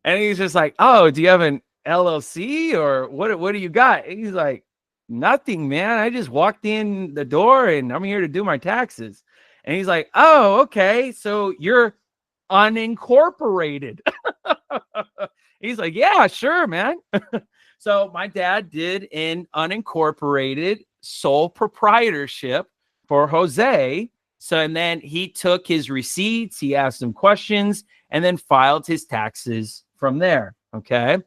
And he's just like, oh, do you have an LLC or what do you got? And he's like, nothing, man. I just walked in the door and I'm here to do my taxes. And he's like, oh, okay. So you're unincorporated. He's like, yeah, sure, man. So my dad did an unincorporated sole proprietorship for Jose. So, and then he took his receipts, he asked him questions, and then filed his taxes from there. Okay.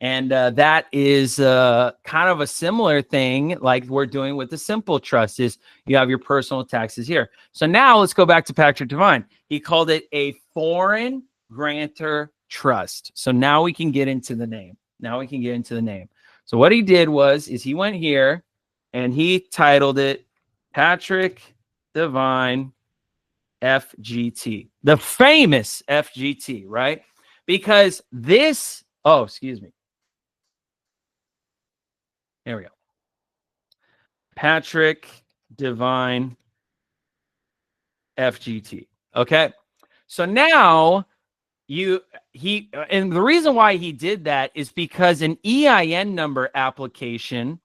And that is kind of a similar thing like we're doing with the simple trust is you have your personal taxes here. So now let's go back to Patrick Devine. He called it a foreign grantor trust. So now we can get into the name. So what he did is he went here and he titled it Patrick Devine FGT, the famous FGT, right? Because this, oh, excuse me. There we go. Patrick Devine FGT. Okay. So now and the reason why he did that is because an EIN number application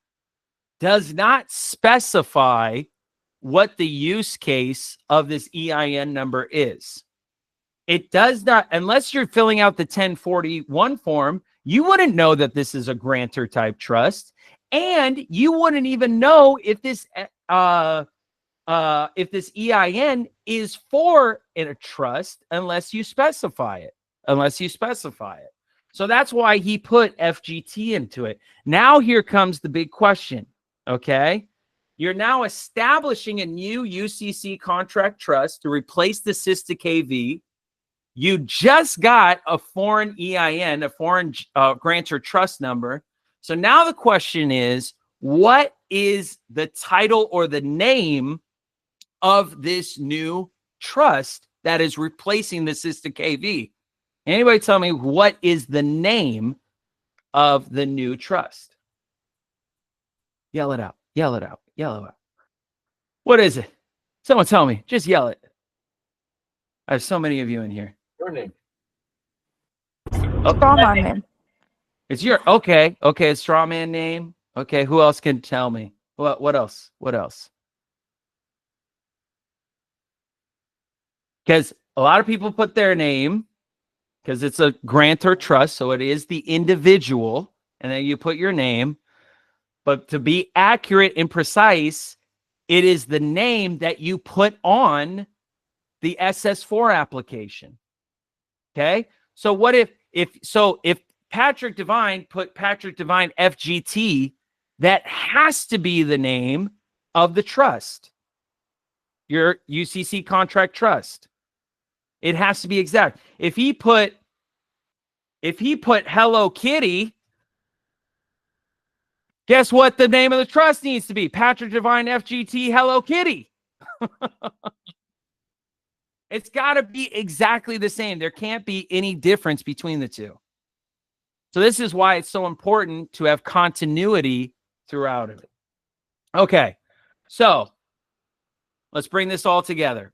does not specify what the use case of this EIN number is. It does not, unless you're filling out the 1041 form, you wouldn't know that this is a grantor type trust. And you wouldn't even know if this EIN is for in a trust unless you specify it. So that's why he put FGT into it. Now here comes the big question. Okay. You're now establishing a new UCC contract trust to replace the Cestui Que Vie. You just got a foreign EIN, a foreign grantor trust number. So now the question is, what is the title or the name of this new trust that is replacing the Cestui Que Vie? Anybody tell me what is the name of the new trust? Yell it out. What is it? Someone tell me. Just yell it. I have so many of you in here. Your name. Strawman name. It's your okay. Strawman name. Okay, who else can tell me? What else? Because a lot of people put their name because it's a grantor trust, so it is the individual, and then you put your name. But to be accurate and precise, it is the name that you put on the SS4 application. Okay, so what if Patrick Devine put Patrick Devine FGT, that has to be the name of the trust, your UCC contract trust. It has to be exact. If he put Hello Kitty, guess what the name of the trust needs to be? Patrick Devine FGT Hello Kitty. It's got to be exactly the same. There can't be any difference between the two. So this is why it's so important to have continuity throughout it. Okay, so let's bring this all together.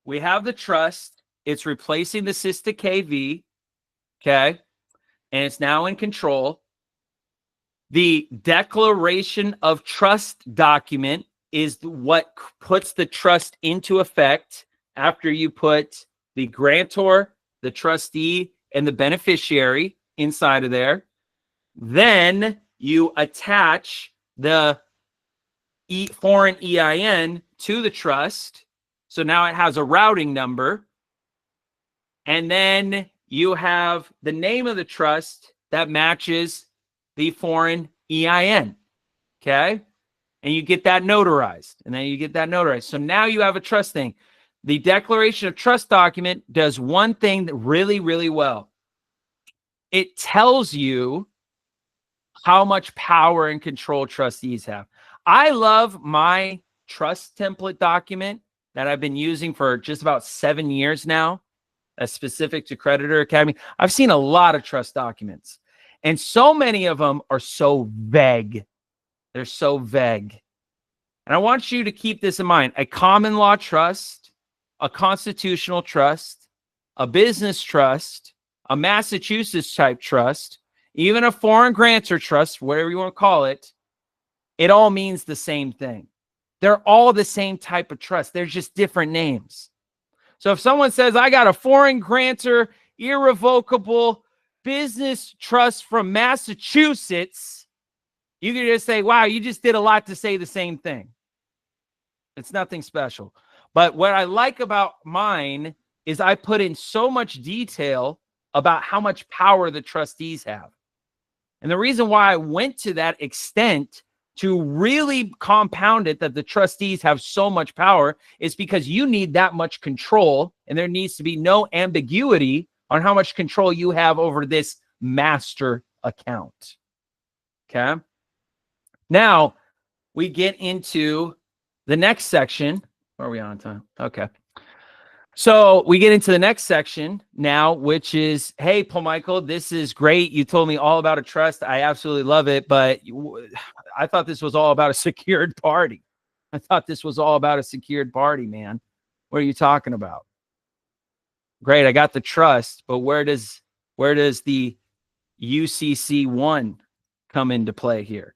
We have the trust. It's replacing the Cestui Que Vie, okay? And it's now in control. The declaration of trust document is what puts the trust into effect after you put the grantor, the trustee, and the beneficiary inside of there. Then you attach the foreign EIN to the trust. So now it has a routing number. And then you have the name of the trust that matches the foreign EIN. Okay. And you get that notarized. So now you have a trust thing. The declaration of trust document does one thing really, really well. It tells you how much power and control trustees have. I love my trust template document that I've been using for just about 7 years now, that's specific to Creditor Academy. I've seen a lot of trust documents, and so many of them are so vague. They're so vague. And I want you to keep this in mind. A common law trust, a constitutional trust, a business trust, a Massachusetts type trust, even a foreign grantor trust, whatever you want to call it, it all means the same thing. They're all the same type of trust. They're just different names. So if someone says, I got a foreign grantor, irrevocable business trust from Massachusetts, You can just say, wow, you just did a lot to say the same thing. It's nothing special. But what I like about mine is I put in so much detail about how much power the trustees have. And the reason why I went to that extent to really compound it, that the trustees have so much power, is because you need that much control, and there needs to be no ambiguity on how much control you have over this master account. Okay. Now we get into the next section. Where are we on time? Okay. So we get into the next section now, which is, hey, Paul Michael, this is great. You told me all about a trust. I absolutely love it. But I thought this was all about a secured party. I thought this was all about a secured party, man. What are you talking about? Great. I got the trust, but where does the UCC1 come into play here?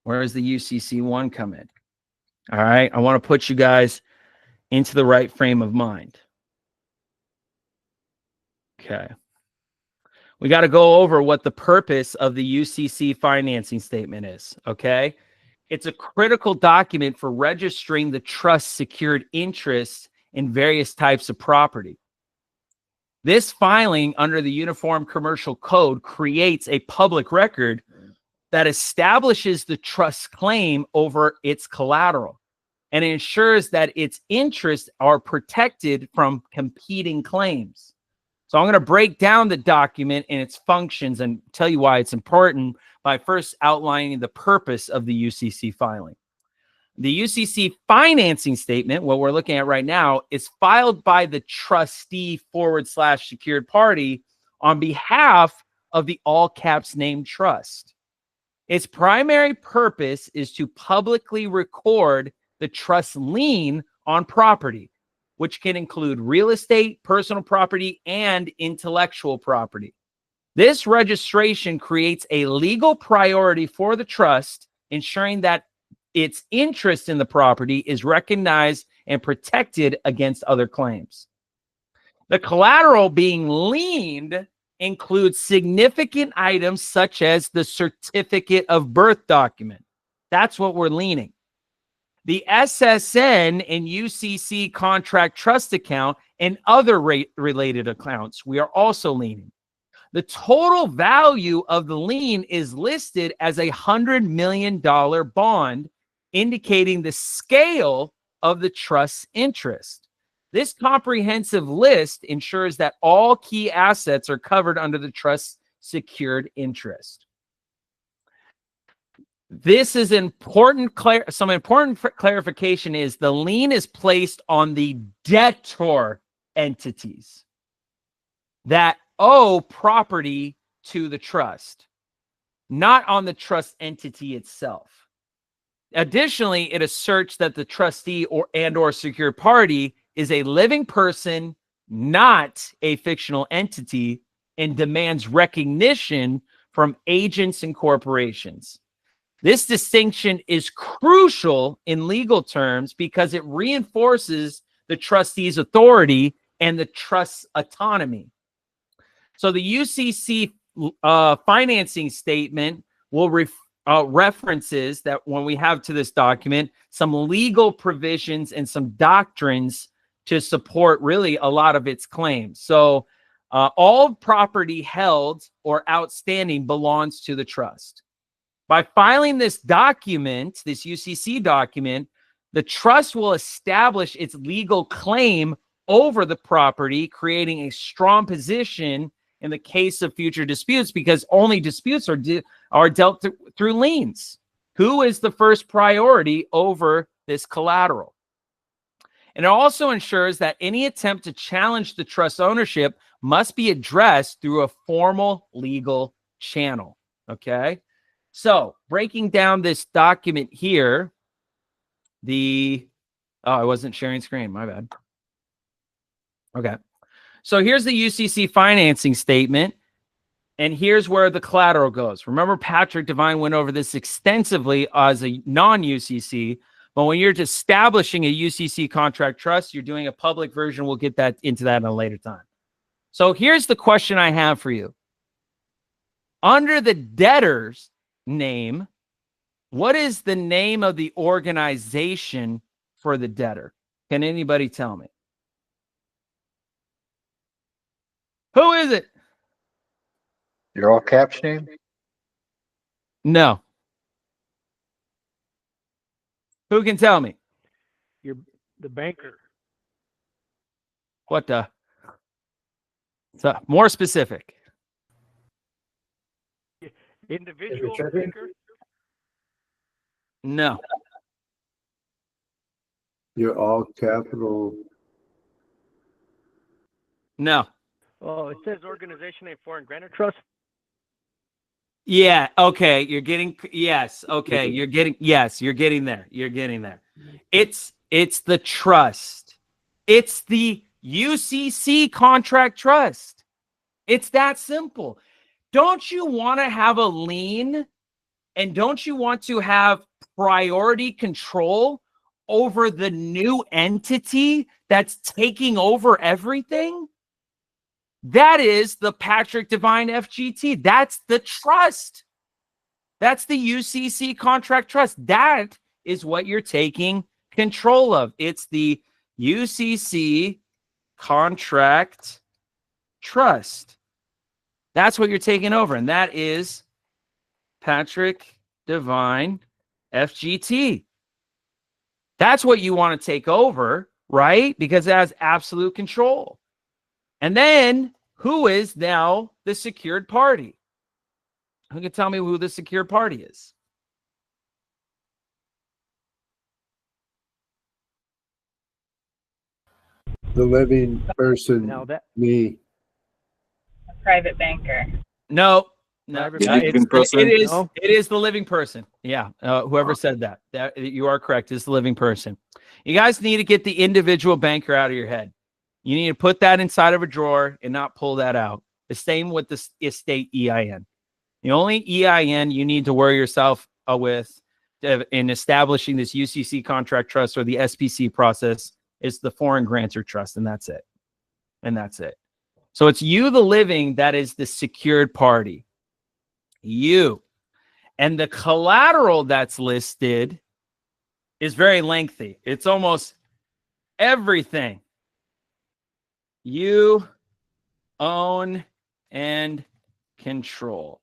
Where does the UCC1 come in? All right. I want to put you guys into the right frame of mind. Okay. We got to go over what the purpose of the UCC financing statement is. Okay. It's a critical document for registering the trust secured interests in various types of property. This filing under the Uniform Commercial Code creates a public record that establishes the trust claim over its collateral and ensures that its interests are protected from competing claims. So I'm going to break down the document and its functions and tell you why it's important by first outlining the purpose of the UCC filing. The UCC financing statement, what we're looking at right now, is filed by the trustee / secured party on behalf of the all caps named trust. Its primary purpose is to publicly record the trust lien on property, which can include real estate, personal property, and intellectual property. This registration creates a legal priority for the trust, ensuring that its interest in the property is recognized and protected against other claims. The collateral being liened includes significant items such as the certificate of birth document. That's what we're liening. The SSN and UCC contract trust account and other related accounts we are also liening. The total value of the lien is listed as $100 million bond, indicating the scale of the trust's interest. This comprehensive list ensures that all key assets are covered under the trust's secured interest. This is important. Some important clarification is the lien is placed on the debtor entities that owe property to the trust, not on the trust entity itself. Additionally, it asserts that the trustee or secured party is a living person, not a fictional entity, and demands recognition from agents and corporations. This distinction is crucial in legal terms because it reinforces the trustee's authority and the trust's autonomy. So the UCC financing statement will references that when we have to this document, some legal provisions and some doctrines to support really a lot of its claims. So all property held or outstanding belongs to the trust. By filing this document, this UCC document, the trust will establish its legal claim over the property, creating a strong position in the case of future disputes, because only disputes are dealt through liens. Who is the first priority over this collateral? And it also ensures that any attempt to challenge the trust ownership must be addressed through a formal legal channel. Okay? So, breaking down this document here, I wasn't sharing screen, my bad. Okay. So here's the UCC financing statement, and here's where the collateral goes. Remember, Patrick Devine went over this extensively as a non-UCC, but when you're establishing a UCC contract trust, you're doing a public version. We'll get into that in a later time. So here's the question I have for you. Under the debtors name? What is the name of the organization for the debtor? Can anybody tell me? Who is it? Your all caps name? No. Who can tell me? The banker. What the? So more specific. Individual banker. No. Your all capital. No. Oh, it says organization a foreign grantor trust. Yeah. Okay. You're getting, yes. Okay. You're getting, yes, you're getting there. You're getting there. It's the trust. It's the UCC contract trust. It's that simple. Don't you want to have a lien, and don't you want to have priority control over the new entity that's taking over everything? That is the Patrick Devine FGT. That's the trust. That's the UCC contract trust. That is what you're taking control of. It's the UCC contract trust. That's what you're taking over. And that is Patrick Devine FGT. That's what you want to take over, right? Because it has absolute control. And then who is now the secured party? Who can tell me who the secured party is? The living person, Now that me. A private banker. No, Private it is the living person. Yeah, whoever said that, you are correct. It's the living person. You guys need to get the individual banker out of your head. You need to put that inside of a drawer and not pull that out. The same with the estate EIN. The only EIN you need to worry yourself with in establishing this UCC contract trust or the SPC process is the foreign grantor trust, and that's it. And that's it. So it's you, the living, that is the secured party. You. And the collateral that's listed is very lengthy. It's almost everything you own and control.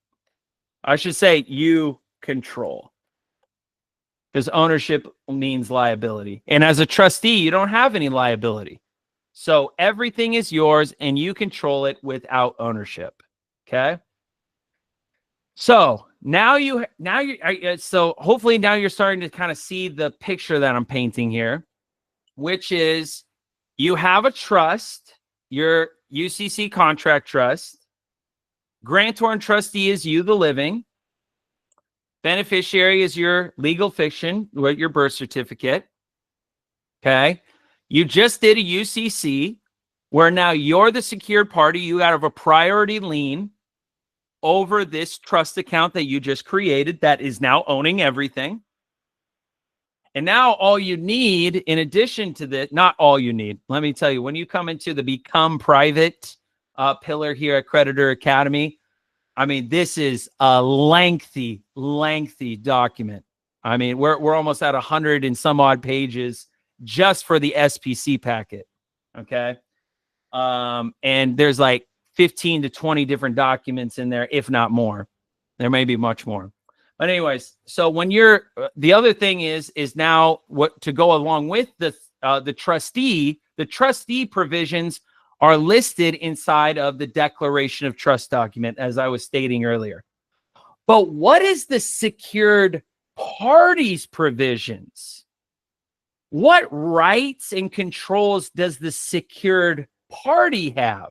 I should say you control, because ownership means liability. And as a trustee, you don't have any liability. So everything is yours and you control it without ownership. Okay. So so hopefully now you're starting to kind of see the picture that I'm painting here, which is you have a trust, your UCC contract trust. Grantor and trustee is you, the living. Beneficiary is your legal fiction, your birth certificate. Okay. You just did a UCC where now you're the secured party. You have a priority lien over this trust account that you just created that is now owning everything. And now all you need, in addition to this, not all you need, let me tell you, when you come into the Become Private pillar here at Creditor Academy, I mean, this is a lengthy document. I mean, we're almost at 100 and some odd pages just for the SPC packet. Okay. And there's like 15 to 20 different documents in there, if not more. There may be much more. But anyways, so when you're, the other thing is now what to go along with the trustee provisions are listed inside of the declaration of trust document, as I was stating earlier. But what is the secured parties provisions? What rights and controls does the secured party have?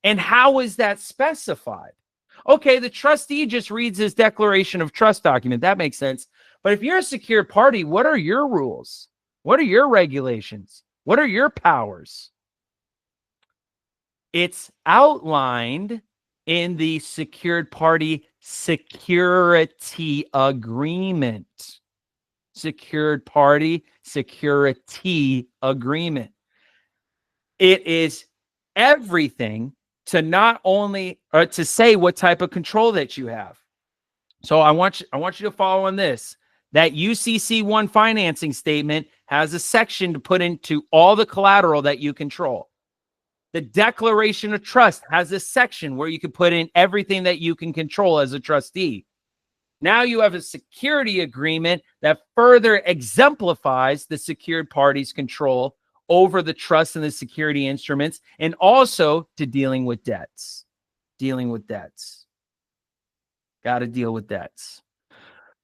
And how is that specified? Okay, the trustee just reads his declaration of trust document. That makes sense. But if you're a secured party, what are your rules? What are your regulations? What are your powers? It's outlined in the secured party security agreement. Secured party security agreement. It is everything to not only, or to say what type of control that you have. So I want you to follow on this. That UCC1 financing statement has a section to put into all the collateral that you control. The declaration of trust has a section where you can put in everything that you can control as a trustee. Now you have a security agreement that further exemplifies the secured party's control over the trust and the security instruments, and also to dealing with debts. Dealing with debts. Got to deal with debts.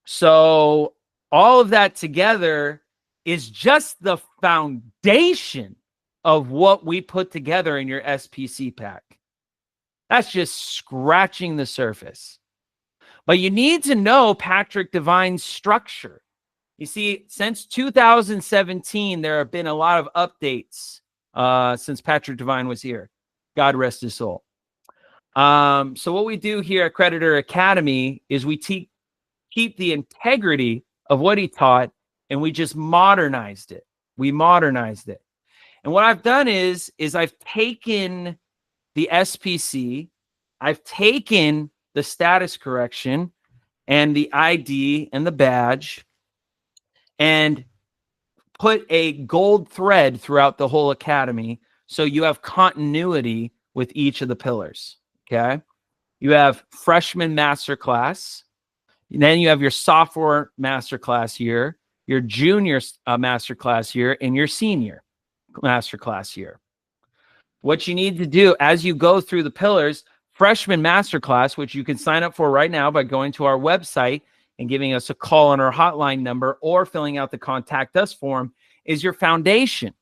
So all of that together is just the foundation of what we put together in your SPC pack. That's just scratching the surface. But you need to know Patrick Devine's structure. You see, since 2017, there have been a lot of updates since Patrick Devine was here. God rest his soul. So what we do here at Creditor Academy is we keep the integrity of what he taught, and we just modernized it. We modernized it. And what I've done is I've taken the SPC, I've taken the status correction and the ID and the badge, and put a gold thread throughout the whole academy so you have continuity with each of the pillars. Okay. You have freshman masterclass. And then you have your sophomore masterclass year, your junior masterclass year, and your senior masterclass year. What you need to do as you go through the pillars, freshman masterclass, which you can sign up for right now by going to our website and giving us a call on our hotline number or filling out the contact us form, is your foundation.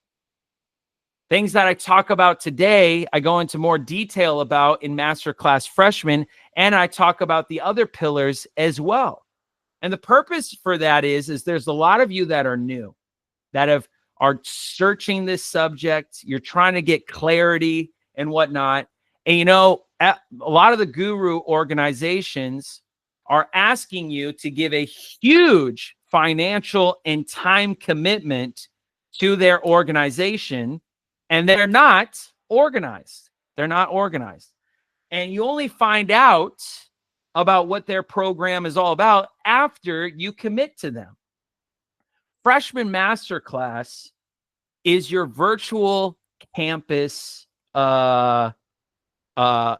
Things that I talk about today, I go into more detail about in Masterclass Freshman, and I talk about the other pillars as well. And the purpose for that is there's a lot of you that are new, that are searching this subject. You're trying to get clarity and whatnot. And you know, a lot of the guru organizations are asking you to give a huge financial and time commitment to their organization, and they're not organized. They're not organized. And you only find out about what their program is all about after you commit to them. Freshman Masterclass is your virtual campus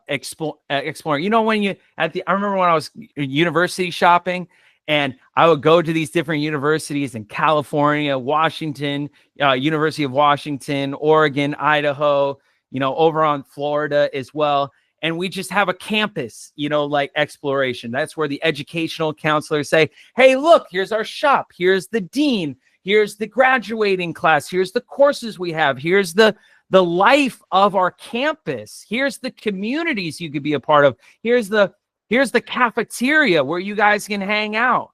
exploring. You know, when I remember when I was university shopping, and I would go to these different universities in California, Washington, University of Washington, Oregon, Idaho, you know, over on Florida as well. And we just have a campus, you know, like exploration. That's where the educational counselors say, hey, look, here's our shop. Here's the dean. Here's the graduating class. Here's the courses we have. Here's the life of our campus. Here's the communities you could be a part of. Here's the cafeteria where you guys can hang out.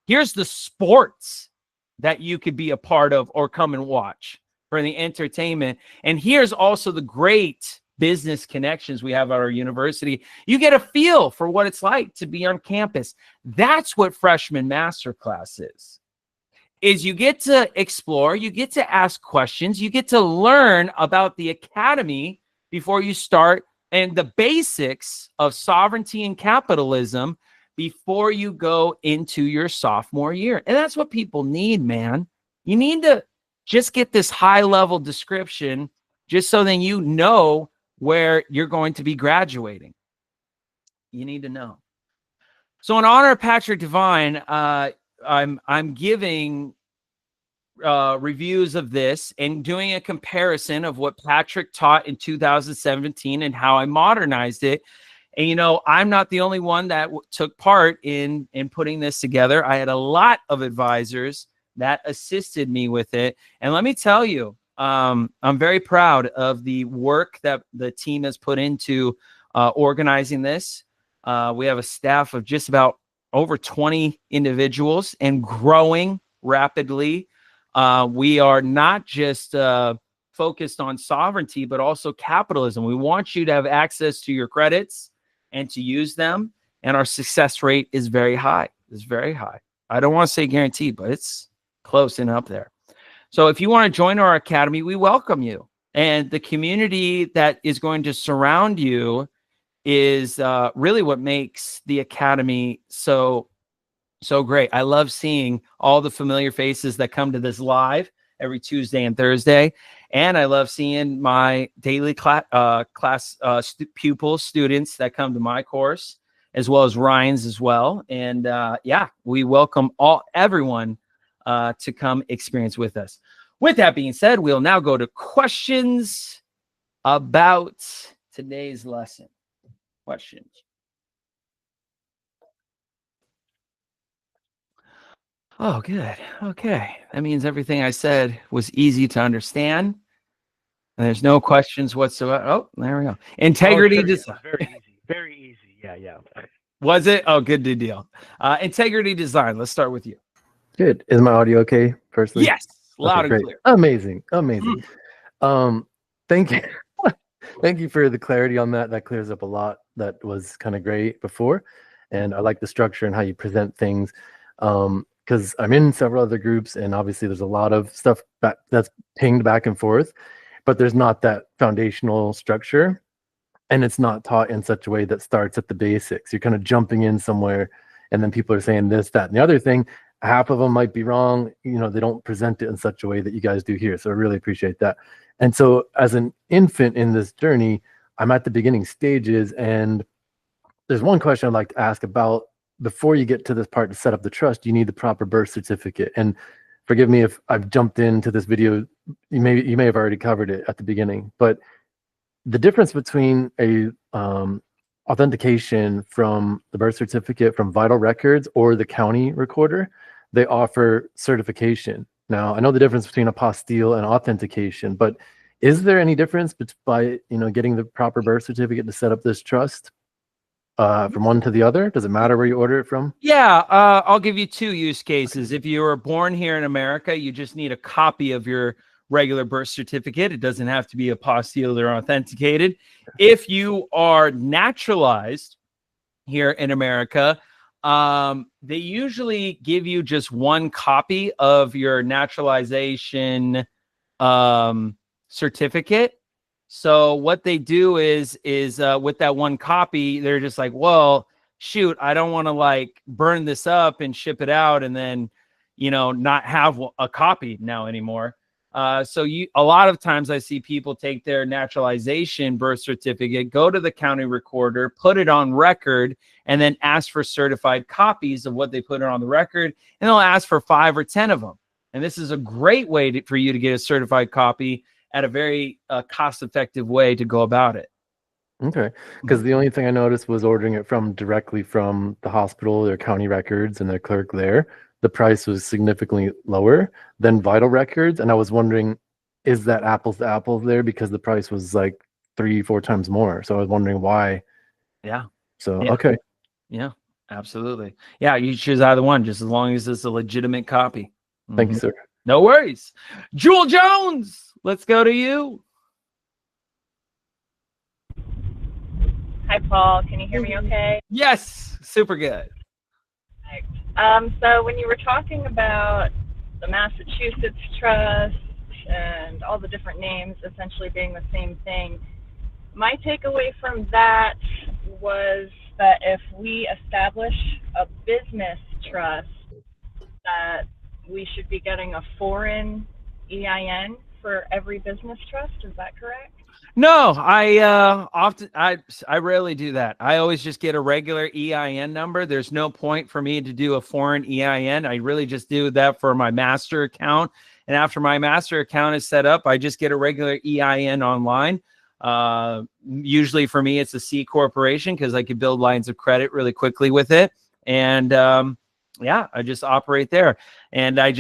Here's the sports that you could be a part of or come and watch for the entertainment. And here's also the great business connections we have at our university. You get a feel for what it's like to be on campus. That's what Freshman Masterclass is you get to explore, you get to ask questions, you get to learn about the academy before you start, and the basics of sovereignty and capitalism before you go into your sophomore year. And that's what people need, man. You need to just get this high-level description just so then you know where you're going to be graduating. You need to know. So in honor of Patrick Devine, I'm giving reviews of this and doing a comparison of what Patrick taught in 2017 and how I modernized it. And, you know, I'm not the only one that took part in putting this together. I had a lot of advisors that assisted me with it. And let me tell you, I'm very proud of the work that the team has put into organizing this. We have a staff of just about over 20 individuals and growing rapidly. We are not just focused on sovereignty, but also capitalism. We want you to have access to your credits and to use them. And our success rate is very high. It's very high. I don't want to say guaranteed, but it's close and up there. So if you want to join our academy, we welcome you. And the community that is going to surround you is really what makes the Academy so great. I love seeing all the familiar faces that come to this live every Tuesday and Thursday. And I love seeing my daily pupils, students that come to my course, as well as Ryan's as well. And yeah, we welcome everyone to come experience with us. With that being said, we'll now go to questions about today's lesson. Questions. Oh, good. Okay. That means everything I said was easy to understand. And there's no questions whatsoever. Oh, there we go. Integrity. Oh, sure, yeah, very easy. Very easy. Yeah, yeah. Was it? Oh, good deal. Integrity design. Let's start with you. Good. Is my audio okay? Firstly, Yes, loud and great. clear. Amazing. Thank you. Thank you for the clarity on that. That clears up a lot. That was kind of great before, and I like the structure and how you present things. Because I'm in several other groups, and obviously there's a lot of stuff that's pinged back and forth, but there's not that foundational structure, and it's not taught in such a way that starts at the basics. You're kind of jumping in somewhere, and then people are saying this, that, and the other thing. Half of them might be wrong. You know, they don't present it in such a way that you guys do here. So I really appreciate that. And so as an infant in this journey, I'm at the beginning stages, and there's one question I'd like to ask about before you get to this part to set up the trust. You need the proper birth certificate. And forgive me if I've jumped into this video. You may have already covered it at the beginning, but the difference between a authentication from the birth certificate from vital records or the county recorder, they offer certification. Now, I know the difference between apostille and authentication, but is there any difference by getting the proper birth certificate to set up this trust from one to the other? Does it matter where you order it from? Yeah, I'll give you two use cases. If you were born here in America, you just need a copy of your regular birth certificate. It doesn't have to be apostilled or authenticated. If you are naturalized here in America, they usually give you just one copy of your naturalization certificate. So what they do is with that one copy, they're just like, well, shoot, I don't want to like burn this up and ship it out and then, not have a copy now anymore. So a lot of times I see people take their naturalization birth certificate, go to the county recorder, put it on record, and then ask for certified copies of what they put on the record. And they'll ask for 5 or 10 of them. And this is a great way for you to get a certified copy at a very cost-effective way to go about it. Okay, because the only thing I noticed was ordering it directly from the hospital, their county records, and their clerk there. The price was significantly lower than vital records, and I was wondering, is that apples to apples there? Because the price was like 3-4 times more. So I was wondering why. Yeah. So Yeah. Okay. Yeah, absolutely. Yeah, you choose either one, just as long as it's a legitimate copy. Thank you, sir. No worries. Jewel Jones, let's go to you. Hi, Paul. Can you hear me okay? Yes, super good. So when you were talking about the Massachusetts Trust and all the different names essentially being the same thing, my takeaway from that was that if we establish a business trust, that we should be getting a foreign EIN for every business trust. Is that correct? No, I rarely do that. I always just get a regular EIN number. There's no point for me to do a foreign EIN. I really just do that for my master account. And after my master account is set up, I just get a regular EIN online. Usually for me, it's a C corporation because I can build lines of credit really quickly with it. And yeah, I just operate there. And I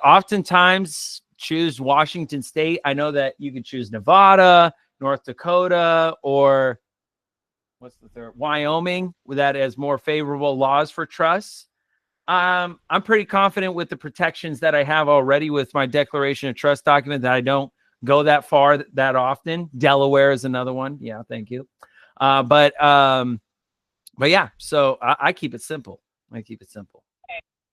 oftentimes choose Washington State. I know that you could choose Nevada, North Dakota, or what's the third? Wyoming, that has more favorable laws for trusts. I'm pretty confident with the protections that I have already with my declaration of trust document that I don't go that far that often. Delaware is another one. Yeah, thank you. But yeah, so I keep it simple. Okay.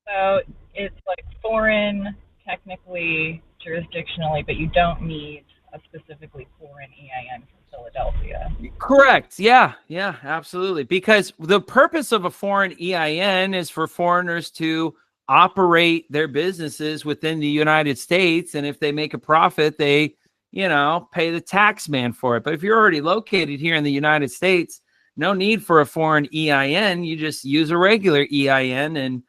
So it's like foreign, technically, jurisdictionally, but you don't need a specifically foreign EIN for Philadelphia. Correct. Yeah. Yeah, absolutely. Because the purpose of a foreign EIN is for foreigners to operate their businesses within the United States. And if they make a profit, they, pay the tax man for it. But if you're already located here in the United States, no need for a foreign EIN. You just use a regular EIN and,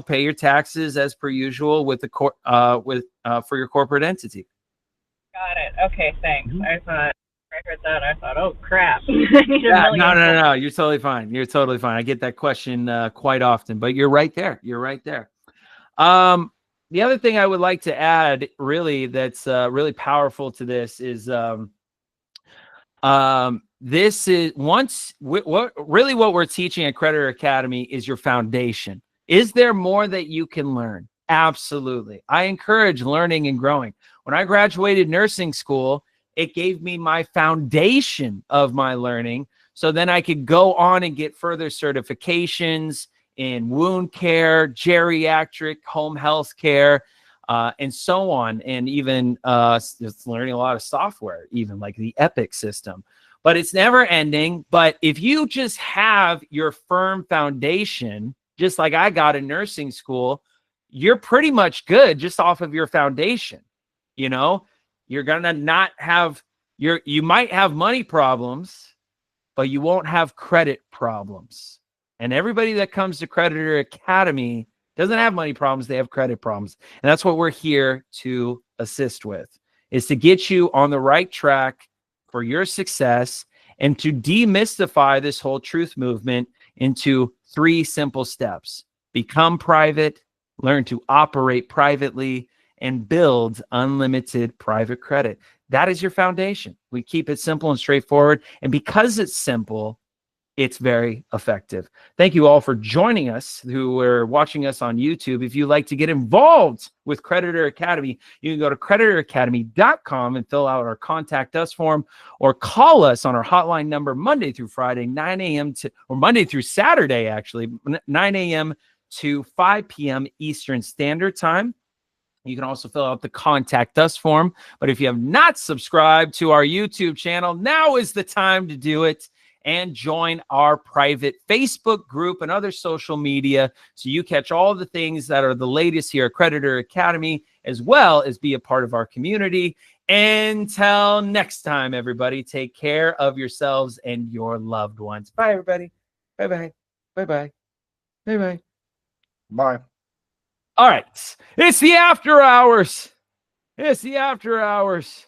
pay your taxes as per usual with the for your corporate entity. Got it. Okay, thanks. I thought I heard that. I thought, oh crap. Yeah, no. You're totally fine. You're totally fine. I get that question quite often, but you're right there. You're right there. The other thing I would like to add, really, that's really powerful to this is this is what we're teaching at Creditor Academy is your foundation. Is there more that you can learn? Absolutely. I encourage learning and growing. When I graduated nursing school, it gave me my foundation of my learning. So then I could go on and get further certifications in wound care, geriatric, home health care, and so on. And even just learning a lot of software, even like the Epic system. But it's never ending. But if you just have your firm foundation, just like I got in nursing school, you're pretty much good just off of your foundation. You're going to not have you might have money problems, but you won't have credit problems. And everybody that comes to Creditor Academy doesn't have money problems. They have credit problems. And that's what we're here to assist with, is to get you on the right track for your success and to demystify this whole truth movement into 3 simple steps. Become private, learn to operate privately, and build unlimited private credit. That is your foundation. We keep it simple and straightforward. And because it's simple, it's very effective. Thank you all for joining us who are watching us on YouTube. If you'd like to get involved with Creditor Academy, you can go to creditoracademy.com and fill out our contact us form, or call us on our hotline number Monday through Friday, 9 a.m. or Monday through Saturday, actually, 9 a.m. to 5 p.m. Eastern Standard Time. You can also fill out the contact us form. But if you have not subscribed to our YouTube channel, now is the time to do it and join our private Facebook group and other social media so you catch all the things that are the latest here at Creditor Academy, as well as be a part of our community. Until next time, everybody, take care of yourselves and your loved ones. Bye, everybody. Bye-bye. Bye-bye. Bye-bye. Bye. All right. It's the after hours. It's the after hours.